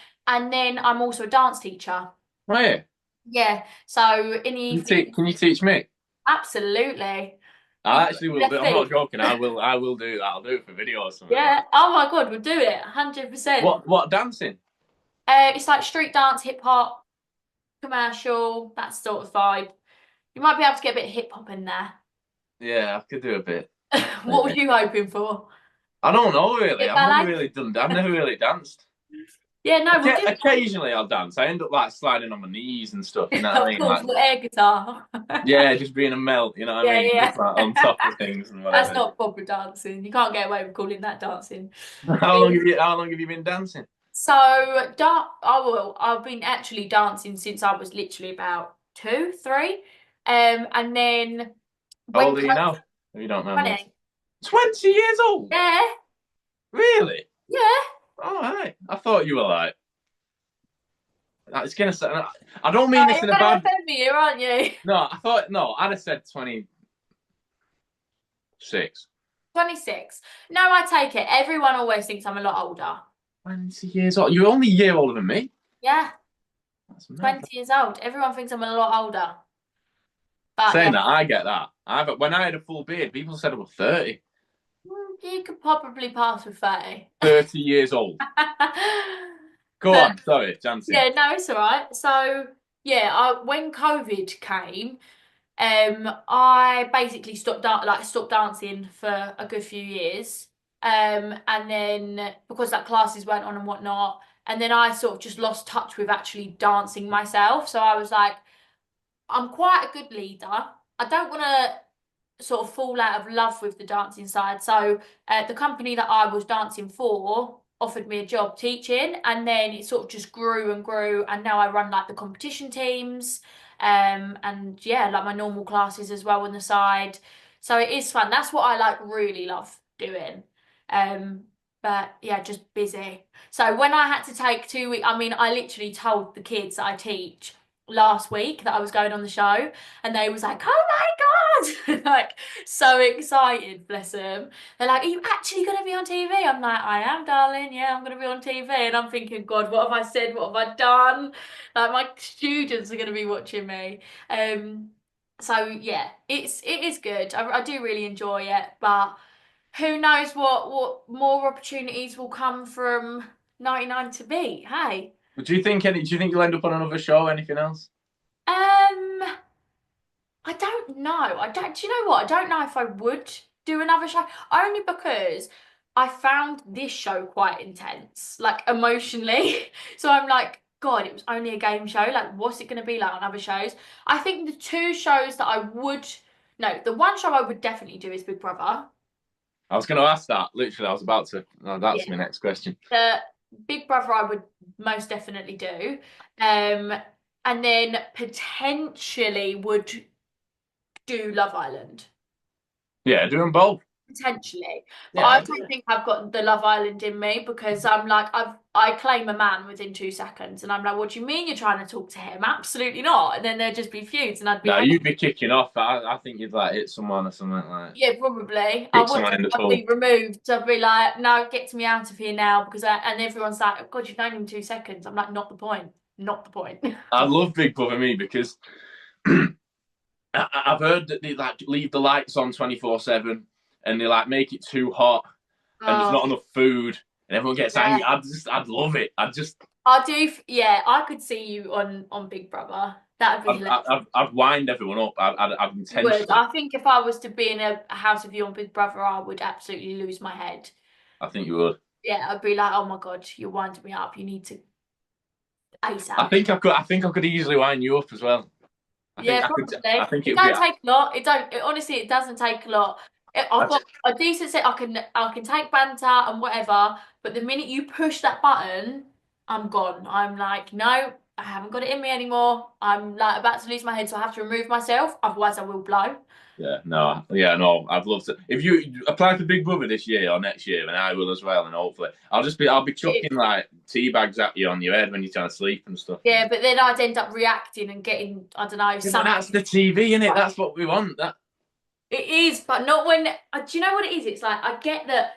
then I'm also a dance teacher. Oh, yeah. Yeah, so in the evening, Can you teach me? absolutely. I You actually will do. left I'm not feet. joking. I will do that. I'll do it for video or something like Yeah. Oh my God, we'll do it, 100%. What dancing? It's like street dance, hip hop, commercial, that sort of vibe. You might be able to get a bit of hip hop in there. Yeah, I could do a bit. What were you hoping for? I don't know really. Bit ballet? I've never really danced. Yeah, no, we'll do it. Occasionally I'll dance. I end up like sliding on my knees and stuff. You know what I Of mean? course, Like, with air guitar. yeah, just being a melt. You know what I Yeah, mean? yeah. Just like on top of things and That's whatever. not proper dancing. You can't get away with calling that dancing. How long have you been dancing? So, I've been actually dancing since I was literally about 2, 3. And then How when old are you now? If you don't mind me. 20, 20 years old? yeah, Really? yeah. All right. I thought you were like. It's gonna say. I don't mean Oh, this you're in a gonna bad. offend me here, aren't you? No, I'd have said 26. 26. No, I take it. Everyone always thinks I'm a lot older. 20 years old. You're only a year older than me. Yeah, That's mad. 20 years old. Everyone thinks I'm a lot older. But yeah, Saying that, I get that. When I had a full beard, people said I was 30. you could probably pass with 30. 30 years old. Go But on, sorry, Jansen. yeah, no, it's all right. So yeah, when COVID came, I basically stopped dancing for a good few years. And then because like classes went on and whatnot, and then I sort of just lost touch with actually dancing myself. So I was like, I'm quite a good leader. I don't want to sort of fall out of love with the dancing side. So the company that I was dancing for offered me a job teaching, and then it sort of just grew and grew, and now I run like the competition teams, and yeah, like my normal classes as well on the side. So it is fun. That's what I like really love doing. Um, but yeah, just busy. So when I had to take 2 weeks, I mean, I literally told the kids that I teach last week that I was going on the show, and they was like, "Oh my God!" like so excited, bless them. They're like, "Are you actually going to be on TV?" I'm like, "I am, darling. Yeah, I'm going to be on TV." And I'm thinking, God, what have I said? What have I done? Like my students are going to be watching me. So yeah, it is good. I do really enjoy it, but who knows what more opportunities will come from 99 to beat? Hey. Do you think you'll end up on another show? Anything else? Um, I don't know. Do you know what? I don't know if I would do another show, only because I found this show quite intense, like emotionally. So I'm like, God, it was only a game show. Like, what's it going to be like on other shows? I think the two shows that I would, no, the one show I would definitely do is Big Brother. I was going to ask that. Literally, I was about to. That's Yeah. my next question. The Big Brother I would most definitely do. And then potentially would do Love Island. Yeah, do them both. Potentially. But Yeah, I don't think I've got the Love Island in me, because I'm like, I claim a man within 2 seconds, and I'm like, what do you mean you're trying to talk to him? Absolutely not. And then there'd just be feuds, and I'd be no, like, you'd be kicking off. I think you'd like hit someone or something like. yeah, probably. Kick someone in the I'd pool. be removed. So I'd be like, no, get me out of here now, because and everyone's like, oh, God, you've known him 2 seconds. I'm like, not the point. Not the point. I love Big Brother me because I've heard that they like leave the lights on 24/7 and they like make it too hot and there's not enough food and everyone gets angry. I'd love it. I do. Yeah, I could see you on Big Brother. That would be hilarious. I'd wind everyone up. I'd intentionally. I think if I was to be in a house of you on Big Brother, I would absolutely lose my head. I think you would. Yeah, I'd be like, oh my God, you're winding me up. You need to ASAP. I think I could easily wind you up as well. Probably. I think it don't take a lot. Honestly, it doesn't take a lot. I've got a decent set. I can take banter and whatever, but the minute you push that button, I'm gone. I'm like, no, I haven't got it in me anymore. I'm like about to lose my head, so I have to remove myself. Otherwise, I will blow. No. I'd love to. If you apply for Big Brother this year or next year, and I will as well, and hopefully, I'll be chucking like tea bags at you on your head when you're trying to sleep and stuff. Yeah, but then I'd end up reacting and getting, I don't know, Yeah, but that's the TV, innit? That's what we want. That. It is, but not when. Do you know what it is? It's like I get that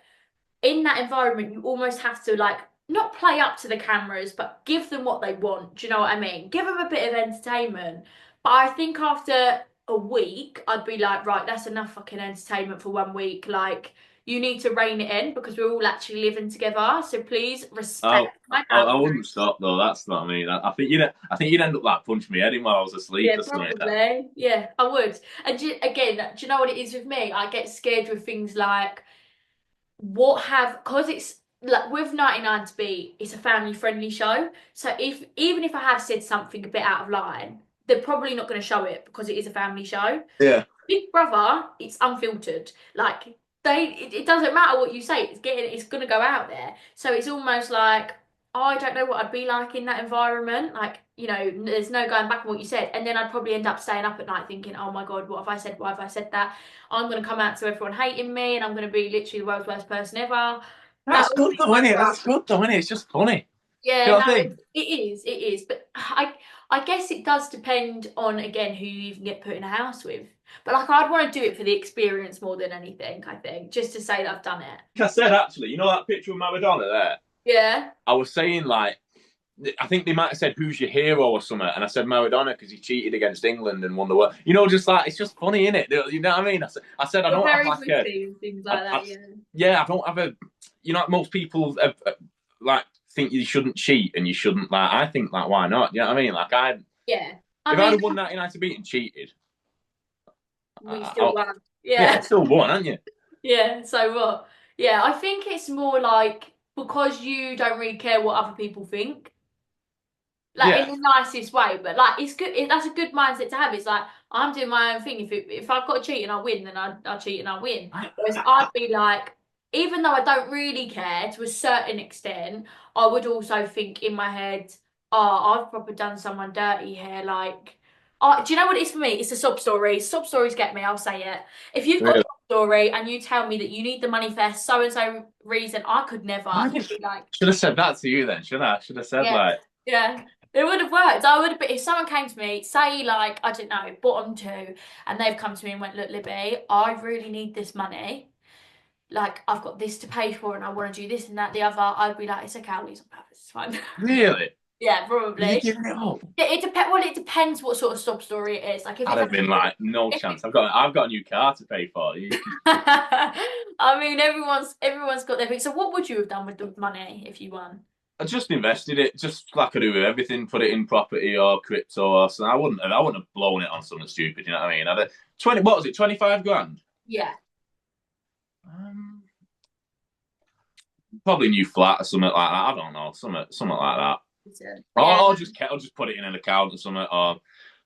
in that environment, you almost have to like not play up to the cameras, but give them what they want. Do you know what I mean? Give them a bit of entertainment. But I think after a week, I'd be like, right, that's enough fucking entertainment for 1 week. Like, you need to rein it in because we're all actually living together. So please respect my I boundaries. wouldn't stop though. That's what I mean. I think you'd end up like punching me head in while I was asleep Yeah, or something like that. probably. Yeah, I would. And again, do you know what it is with me? I get scared with things like because it's like with 99 to Beat, it's a family friendly show. So if even if I have said something a bit out of line, they're probably not going to show it because it is a family show. Yeah. Big Brother, it's unfiltered. Like it doesn't matter what you say, it's gonna go out there. So it's almost like I don't know what I'd be like in that environment. Like, there's no going back on what you said. And then I'd probably end up staying up at night thinking, oh my God, what have I said? Why have I said that? I'm gonna come out to everyone hating me and I'm gonna be literally the world's worst person ever. That's good though, isn't it? That's good though, isn't it? It's just funny. Yeah, You know what I no, think? it is. But I guess it does depend on again who you even get put in a house with. But like I'd want to do it for the experience more than anything, I think, just to say that I've done it. Like I said, actually, you know that picture of Maradona there? Yeah. I was saying like, I think they might have said who's your hero or something, and I said Maradona because he cheated against England and won the world. Just like it's just funny, innit? You know what I mean? I said I You're don't have very like a witty and things like that, yeah. yeah, I don't have a. Most people like think you shouldn't cheat and you shouldn't like. I think like why not? You know what I mean? Like Yeah. If I'd have won 99 to beat and cheated, we still won. yeah, Yeah. still won, haven't you? Yeah, so what? Yeah, I think it's more like because you don't really care what other people think. Like Yeah. in the nicest way, but like it's good. That's a good mindset to have. It's like I'm doing my own thing. If I've got to cheat and I win, then I cheat and I win. Whereas I'd be like, even though I don't really care to a certain extent, I would also think in my head, oh, I've probably done someone dirty here. Like, do you know what it is for me? It's a sob story. Sob stories get me. I'll say it. If you've got a Really? sob story and you tell me that you need the money for so and so reason, I could never. Like, should have said that to you then, shouldn't I? Should have said yeah, like. yeah. It would have worked. I would have been if someone came to me, say like, I don't know, bottom two, and they've come to me and went, look, Libby, I really need this money. Like, I've got this to pay for and I want to do this and that, the other. I'd be like, it's okay, I'll lose on purpose, it's fine. Really? Yeah, Are you probably. giving it up? It depends what sort of sob story it is. Like if I'd have been like, no chance. I've got a new car to pay for. I mean, everyone's got their thing. So what would you have done with the money if you won? I just invested it, just like I do with everything. Put it in property or crypto or something. I wouldn't have blown it on something stupid. You know what I mean? I'd have 20. What was it? 25 grand. Yeah. Probably new flat or something like that. I don't know, something like that. Yeah. I'll just put it in an account or something. Or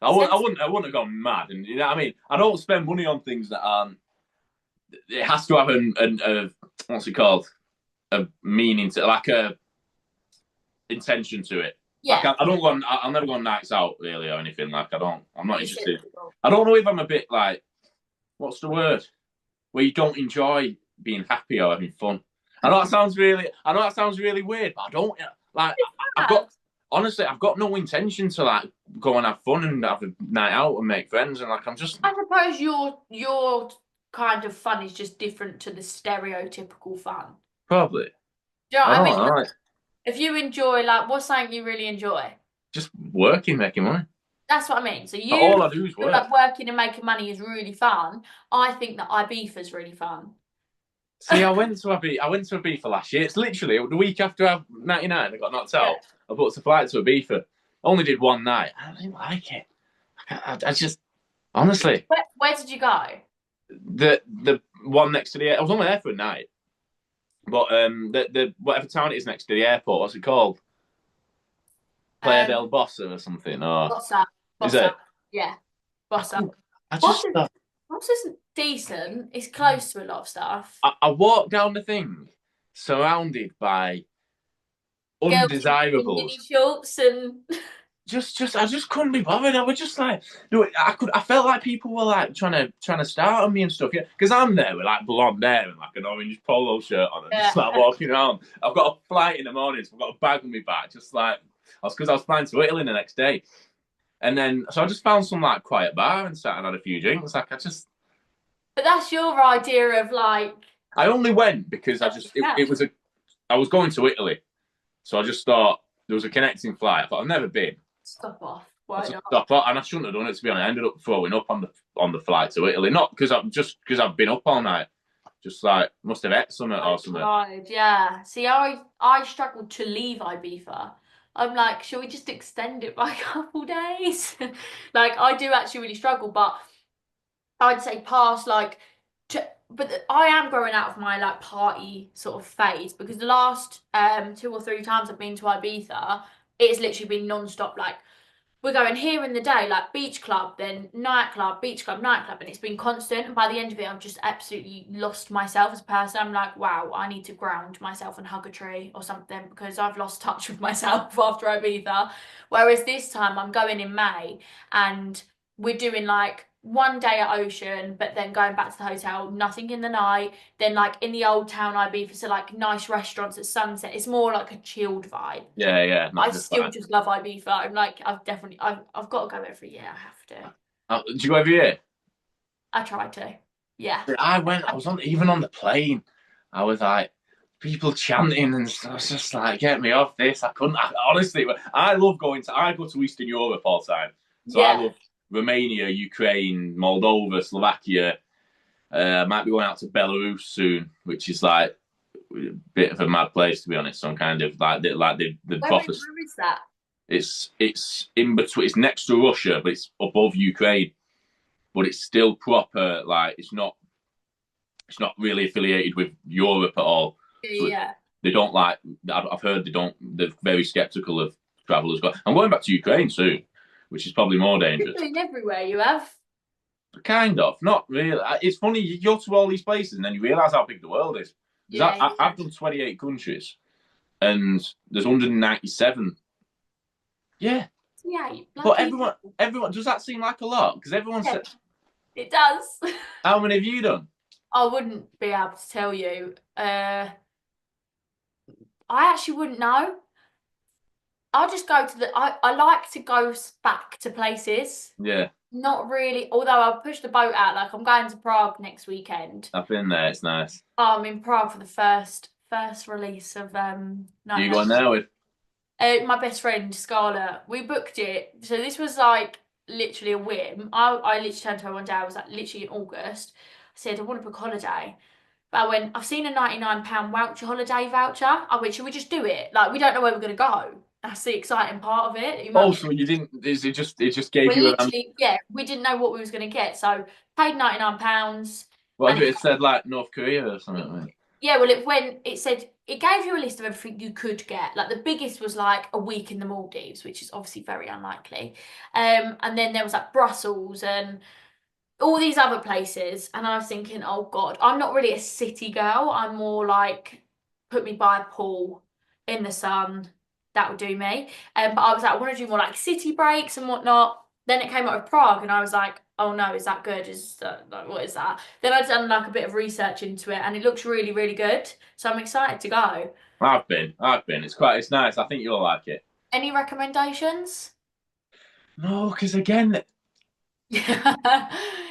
I wouldn't have gone mad. And you know what I mean? I don't spend money on things that aren't. It has to have a what's it called? A meaning to like a intention to it. Yeah. Like I'll never go on nights out really or anything. Like I'm not interested. I don't know if I'm a bit like, what's the word? Where you don't enjoy being happy or having fun. I know that sounds really weird, but I don't like. I've got no intention to like go and have fun and have a night out and make friends and like I'm just. I suppose your kind of fun is just different to the stereotypical fun. Probably. Do you know what I mean? Right. If you enjoy, like, what's something you really enjoy? Just working, making money. That's what I mean. So all I do is work. Like working and making money is really fun. I think that Ibiza's really fun. See, I went to Ibiza last year. It's literally the week after 99. I got knocked out. I booked a flight to Ibiza. Only did one night. I didn't like it. I just honestly. Where did you go? The one next to the airport. I was only there for a night. But the whatever town it is next to the airport, what's it called? Playa del Bossa or something. Or Bossa. Is it? Yeah. Bossa. Bossa's decent. It's close to a lot of stuff. I walked down the thing surrounded by undesirables. Mini shorts and I just couldn't be bothered. I was just like, no, I felt like people were like trying to start on me and stuff. Yeah, because I'm there with like blonde hair and like an orange polo shirt on, and Yeah. just like walking around. I've got a flight in the morning, so I've got a bag on my back, just like because I was flying to Italy the next day, and then so I just found some like quiet bar and sat and had a few drinks. Like But that's your idea of like. I only went because it was I was going to Italy, so I just thought there was a connecting flight. I thought I've never been. Stop off. I Why just not? stop up, and I shouldn't have done it to be honest. I ended up throwing up on the flight to Italy, not because I've been up all night. Just like must have ate something or something. Tired, yeah. See, I struggled to leave Ibiza. I'm like, shall we just extend it by a couple days? Like, I do actually really struggle, but I'd say past like, but I am growing out of my like party sort of phase because the last 2 or 3 times I've been to Ibiza, it's literally been non-stop. Like, we're going here in the day, like beach club, then nightclub, beach club, nightclub, and it's been constant. And by the end of it, I've just absolutely lost myself as a person. I'm like, wow, I need to ground myself and hug a tree or something because I've lost touch with myself after Ibiza. Whereas this time, I'm going in May and we're doing like one day at Ocean, but then going back to the hotel, nothing in the night. Then like in the old town Ibiza, so like nice restaurants at sunset. It's more like a chilled vibe. Yeah, I not just still that. just love Ibiza. I'm like, I've got to go every year. I have to. Do you go every year? I try to. Yeah. I went. I was even on the plane. I was like, people chanting and stuff. I was just like, get me off this. I couldn't. Honestly, I love going to. I go to Eastern Europe all the time. So I Yeah. love Romania, Ukraine, Moldova, Slovakia. Might be going out to Belarus soon, which is like a bit of a mad place to be honest. Some kind of like the proper. Where is that? It's in between. It's next to Russia, but it's above Ukraine. But it's still proper. Like it's not really affiliated with Europe at all. So Yeah. they don't like. I've heard they don't. They're very skeptical of travellers. I'm going back to Ukraine soon, which is probably more dangerous. You're going everywhere you have. Kind of, not really. It's funny you go to all these places and then you realise how big the world is. Yeah. I've done 28 countries, and there's 197. Yeah, Yeah. but everyone does that seem like a lot? Because everyone said, It does. how many have you done? I wouldn't be able to tell you. I actually wouldn't know. I'll just go to I like to go back to places. Yeah, Not really, although I'll push the boat out. Like I'm going to Prague next weekend. I've been there. It's nice. I'm in Prague for the first release of You going there with? my best friend Scarlett. We booked it. So this was like literally a whim. I literally turned to her one day. I was like literally in August. I said I want to book a holiday. But I went, I've seen a £99 holiday voucher. I went, should we just do it? Like we don't know where we're gonna go. That's the exciting part of it. Oh, so you didn't? It just gave you we didn't know what we was gonna get. So paid £99. What if it said like North Korea or something? Like? Yeah, well, it said it gave you a list of everything you could get. Like the biggest was like a week in the Maldives, which is obviously very unlikely. And then there was like Brussels and all these other places. And I was thinking, oh God, I'm not really a city girl. I'm more like put me by a pool in the sun. That would do me. But I was like, I want to do more like city breaks and whatnot. Then it came out of Prague, and I was like, oh no, is that good? Like, what is that? Then I'd done like a bit of research into it, and it looks really, really good. So I'm excited to go. I've been. It's nice. I think you'll like it. Any recommendations? No, because again, Yeah.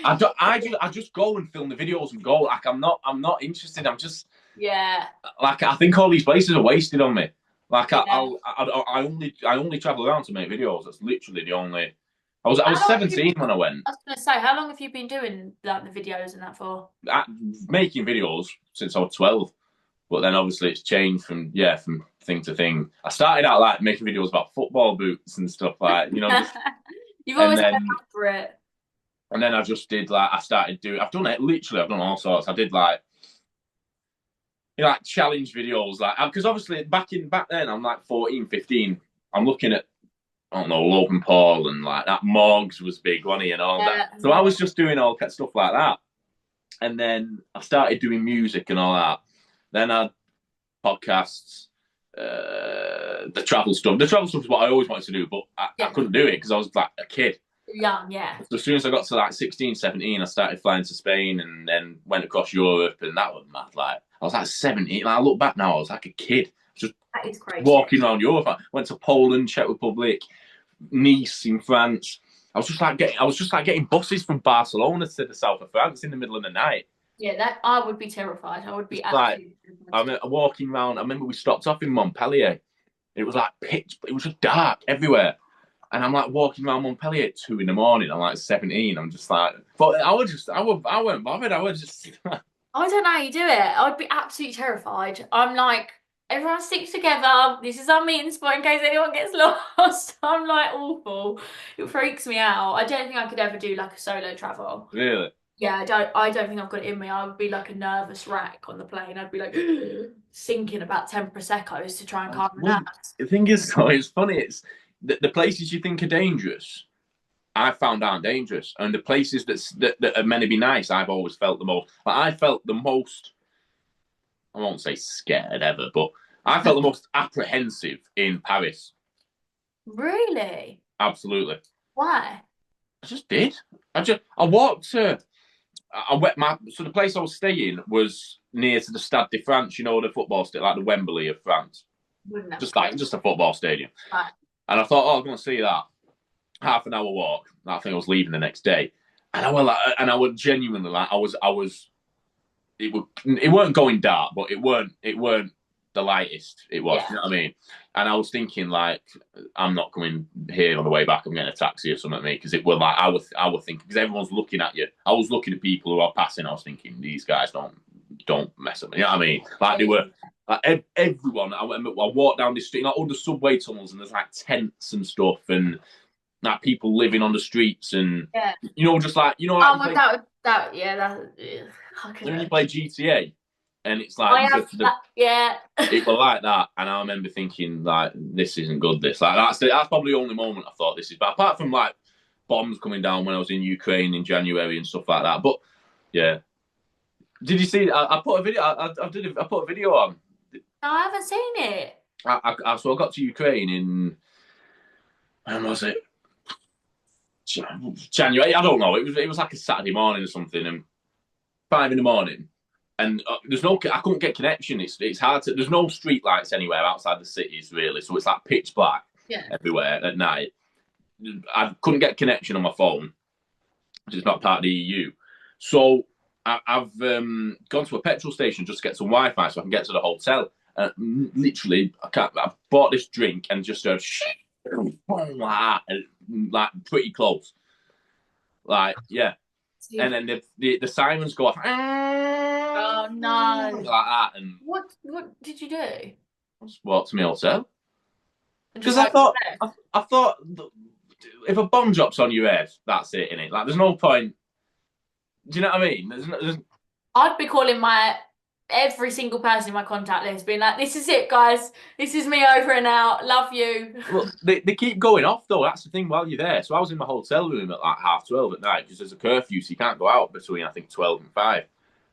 I just go and film the videos and go. Like I'm not interested. I'm just Yeah. like I think all these places are wasted on me. Like Yeah. I only travel around to make videos. That's literally the only. I was 17 when I went. I was gonna say, how long have you been doing like the videos and that for? Making videos since I was 12, but then obviously it's changed from thing to thing. I started out like making videos about football boots and stuff like just, You've always then, been up for it. and then I just did like I've done it literally. I've done all sorts. I did like like challenge videos like because obviously back then I'm like 14, 15. I'm looking at I don't know, Logan Paul and like that Morgs was big, wasn't he, and all that. So I was just doing all that stuff like that. And then I started doing music and all that. Then I had podcasts. the travel stuff. The travel stuff is what I always wanted to do, but I couldn't do it because I was like a kid. Young, yeah. So as soon as I got to like 16, 17, I started flying to Spain and then went across Europe, and that was mad. Like I was like 17. Like, I look back now, I was like a kid, just That is crazy. walking around Europe. I went to Poland, Czech Republic, Nice in France. I was just like getting buses from Barcelona to the south of France in the middle of the night. Yeah, that I would be terrified. I would be absolutely terrified. I'm walking around. I remember we stopped off in Montpellier. It was like pitch, it was just dark everywhere. And I'm like walking around Montpellier at 2 a.m. I'm like 17. I'm just like, but I weren't bothered. I was just. I don't know how you do it. I'd be absolutely terrified. I'm like, everyone sticks together. This is our meeting spot in case anyone gets lost. I'm like awful. It freaks me out. I don't think I could ever do like a solo travel. Really? Yeah, I don't think I've got it in me. I would be like a nervous wreck on the plane. I'd be like sinking about 10 Prosecco's to try and calm me down. The thing is, though, it's funny. It's the places you think are dangerous, I found aren't dangerous, and the places that are meant to be nice, I've always felt the most. Like I felt the most. I won't say scared ever, but I felt the most apprehensive in Paris. Really? Absolutely. Why? I just did. I walked to. So the place I was staying was near to the Stade de France, you know, the football stadium, like the Wembley of France. Just a football stadium. Right. And I thought, oh, I'm going to see that. Half an hour walk. I think I was leaving the next day, and I was genuinely like, it weren't going dark, but it weren't the lightest it was. Yeah. You know what I mean? And I was thinking like, I'm not coming here on the way back. I'm getting a taxi or something, because it was like I was thinking, because everyone's looking at you. I was looking at people who are passing. I was thinking, these guys don't mess with me. You know what I mean? Like they were. Like everyone. I walked down the street, like all the subway tunnels, and there's like tents and stuff, and like people living on the streets, and you know, just like you know. Like when you play GTA, and it's like it was like that, and I remember thinking like, this isn't good. That's probably the only moment I thought this is bad. Apart from like bombs coming down when I was in Ukraine in January and stuff like that. But yeah, did you see? I put a video. I put a video on. No, I haven't seen it. So I got to Ukraine in, when was it? January. I don't know. It was like a Saturday morning or something, and 5 a.m, and I couldn't get connection. It's hard to. There's no street lights anywhere outside the cities really, so it's like pitch black everywhere at night. I couldn't get connection on my phone, which is not part of the EU. So I've gone to a petrol station just to get some Wi-Fi so I can get to the hotel. Literally, I bought this drink and just heard like pretty close, like yeah. And then the sirens go off. Oh no! Like that. And what did you do? I just walked to my hotel because I thought if a bomb drops on your head, that's it, innit? Like there's no point. Do you know what I mean? I'd be calling every single person in my contact list, being like, "This is it, guys. This is me over and out. Love you." Well, they keep going off though. That's the thing. While you're there, so I was in my hotel room at like 12:30 at night because there's a curfew, so you can't go out between I think 12 and 5.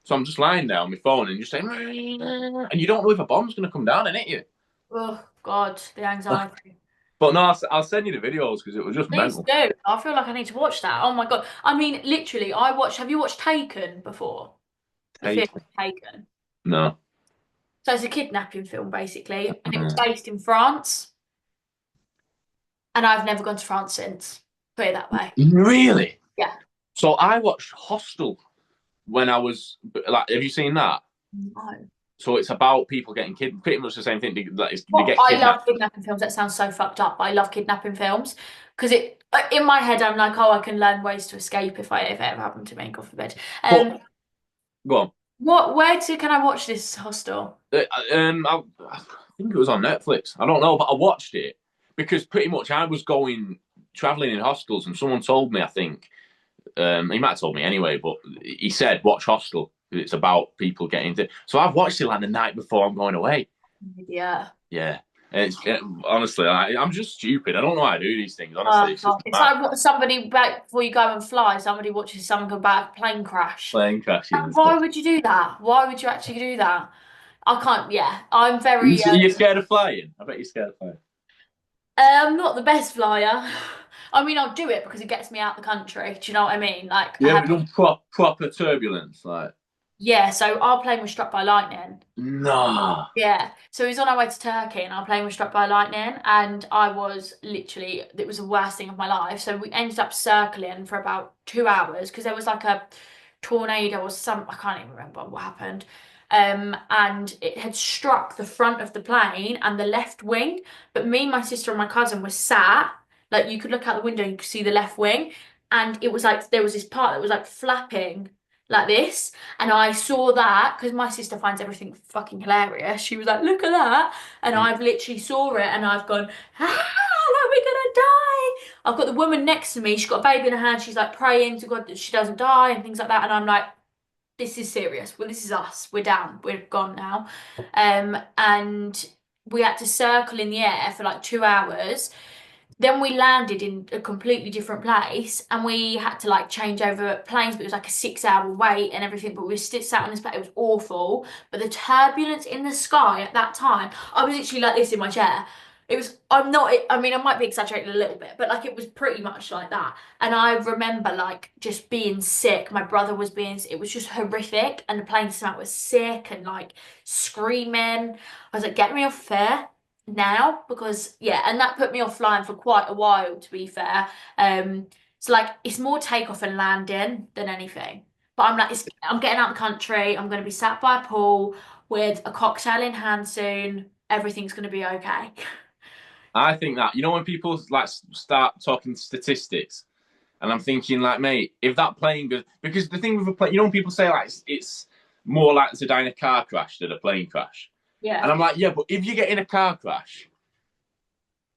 So I'm just lying there on my phone and just saying, and you don't know if a bomb's going to come down and hit you. Oh God, the anxiety. But no, I'll send you the videos because it was just Please mental. do. I feel like I need to watch that. Oh my God. I mean, literally, have you watched Taken before? Taken. No. So it's a kidnapping film, basically, and it was based in France. And I've never gone to France since. Put it that way. Really? Yeah. So I watched Hostel when I was like, have you seen that? No. So it's about people getting kidnapped. Pretty much the same thing. They get kidnapped. I love kidnapping films. That sounds so fucked up. But I love kidnapping films because in my head I'm like, oh, I can learn ways to escape if it ever happened to me. God forbid. Go on. Where can I watch this Hostel? I think it was on Netflix. I don't know, but I watched it because pretty much I was traveling in hostels, and someone told me. I think he might have told me anyway, but he said watch Hostel. It's about people getting into. So I've watched it like the night before I'm going away. Yeah. Yeah. Honestly, I'm just stupid. I don't know how to do these things. Honestly, it's like somebody back before you go and fly. Somebody watches someone go back plane crash. Plane crashing. Why would you do that? Why would you actually do that? I can't. Yeah, I'm very. You're scared of flying? I bet you're scared of flying. I'm not the best flyer. I mean, I'll do it because it gets me out the country. Do you know what I mean? Like, I You ever have. done proper turbulence? Like, Yeah. So our plane was struck by lightning. nah. Yeah. So we was on our way to Turkey, and our plane was struck by lightning, and I was literally. It was the worst thing of my life. So we ended up circling for about 2 hours because there was like a tornado or some. I can't even remember what happened. And it had struck the front of the plane and the left wing. But me, my sister, and my cousin were sat, like you could look out the window, you could see the left wing, and it was like there was this part that was like flapping like this, and I saw that because my sister finds everything fucking hilarious. She was like, "Look at that," and I've literally saw it, and I've gone, "Ah, are we gonna die?" I've got the woman next to me. She's got a baby in her hand. She's like praying to God that she doesn't die and things like that, and I'm like, this is serious. Well, this is us. We're down. We're gone now. And we had to circle in the air for like 2 hours. Then we landed in a completely different place, and we had to like change over planes, but it was like a 6 hour wait and everything. But we were still sat on this plane. It was awful. But the turbulence in the sky at that time, I was literally like this in my chair. It was, I'm not, I mean, I might be exaggerating a little bit, but like it was pretty much like that. And I remember like just being sick. My brother was being, it was just horrific. And the plane smell was sick and like screaming. I was like, get me off fair now because yeah, and that put me off flying for quite a while to be fair. So like it's more takeoff and landing than anything. But I'm like, I'm getting out of the country. I'm going to be sat by a pool with a cocktail in hand soon. Everything's going to be okay. I think that when people like start talking statistics, and I'm thinking like, mate, if that plane goes, because the thing with a plane, when people say like it's more likely to die in a car crash than a plane crash, and Yeah. I'm like, yeah, but if you get in a car crash,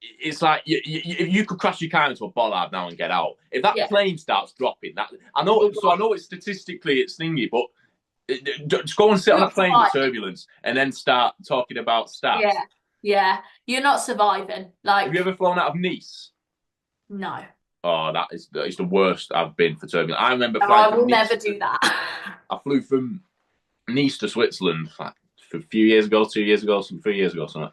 it's like you could crash your car into a bollard now and get out. If that Yeah. plane starts dropping, that I know. So I know it's statistically it's thingy, but just go and sit on You're a not plane with surviving. turbulence and then start talking about stats. Yeah. Yeah. You're not surviving. Have you Like, ever flown out of Nice? no. Oh, that is the worst I've been for turbulence. I remember No, flying I from will Nice. never do that. I flew from Nice to Switzerland like a few years ago, 2 years ago, 3 years ago, something.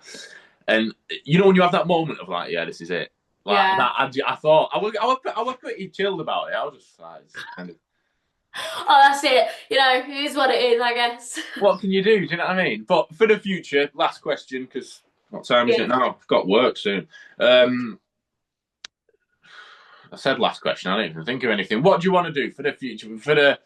And when you have that moment of like, yeah, this is it. Like Yeah. that, I thought I was pretty chilled about it. I was just like, kind of, Oh, that's it. It is what it is, I guess. what can you do? Do you know what I mean? But for the future, last question, because what time is Yeah. it now? I've got work soon. I said last question. I don't even think of anything. What do you want to do for the future?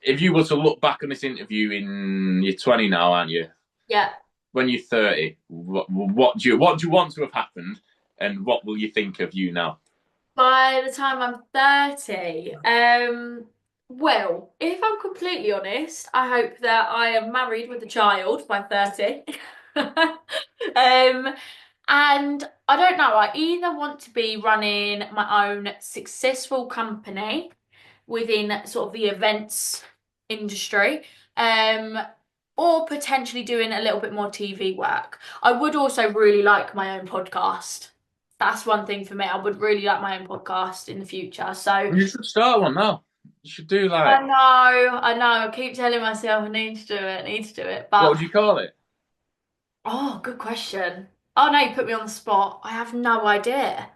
If you were to look back on this interview in you're 20 now, aren't you? Yeah. When you're 30, what do you want to have happened, and what will you think of you now? By the time I'm 30, well, if I'm completely honest, I hope that I am married with a child by 30. And I don't know, I either want to be running my own successful company within sort of the events industry, or potentially doing a little bit more TV work. I would also really like my own podcast. That's one thing for me. I would really like my own podcast in the future. So You should start one now. You should do I like, know, I know. I keep telling myself I need to do it, I need to do it. what But would you call it? oh, good question. Oh no, you put me on the spot. I have no idea.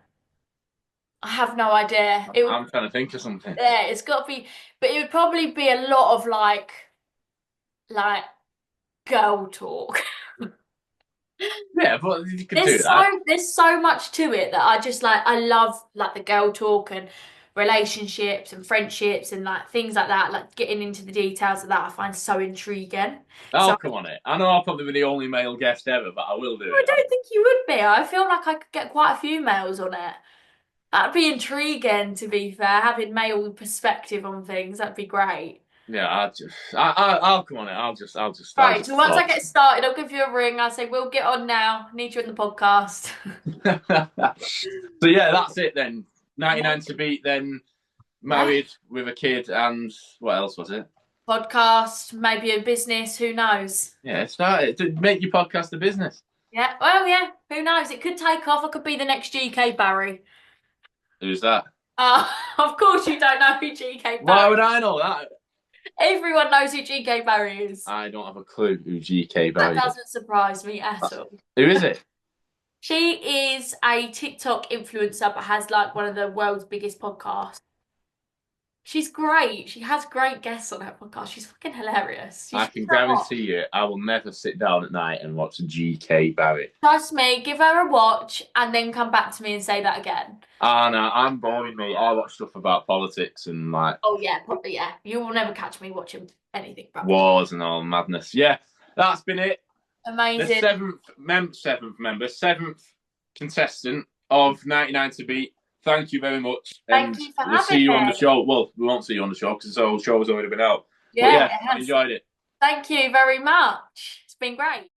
I have no idea. It would, I'm trying to think of something. yeah, it's got to be, but it would probably be a lot of like girl talk. Yeah, but you could do There's that. there's so much to it that I just like. I love like the girl talk and relationships and friendships and like things like that. Like getting into the details of that, I find so intriguing. I'll So come on it. I know I'll probably be the only male guest ever, but I will do I it. don't think you would be. I feel like I could get quite a few males on it. That'd be intriguing, to be fair. Having male perspective on things, that'd be great. Yeah, I'll come on it. I'll Right, just so once I talk. get started, I'll give you a ring. I'll say, we'll get on now. Need you in the podcast. So yeah, that's it then. 99 to beat, then married with a kid, and what else was it? Podcast, maybe a business, who knows? Yeah, start it. To make your podcast a business. Yeah, well, yeah, who knows? It could take off. I could be the next GK Barry. Who's that? Of course you don't know who GK Why Barry would I know that? Everyone knows who GK Barry is. I don't have a clue who GK That Barry is. doesn't surprise me at all. Who is it? She is a TikTok influencer, but has like one of the world's biggest podcasts. She's great. She has great guests on her podcast. She's fucking hilarious. I can guarantee you, I will never sit down at night and watch GK Barry. Trust me, give her a watch and then come back to me and say that again. Ah, no, I'm boring, mate. I watch stuff about politics and like. Oh yeah, probably yeah. You will never catch me watching anything about wars and all madness. Yeah, that's been it. Amazing. The seventh contestant of 99 to Beat. Thank you very much. Thank you for we'll having see you me. on the show. Well, we won't see you on the show because the show has already been out. Yeah, but yeah, I enjoyed it. Thank you very much. It's been great.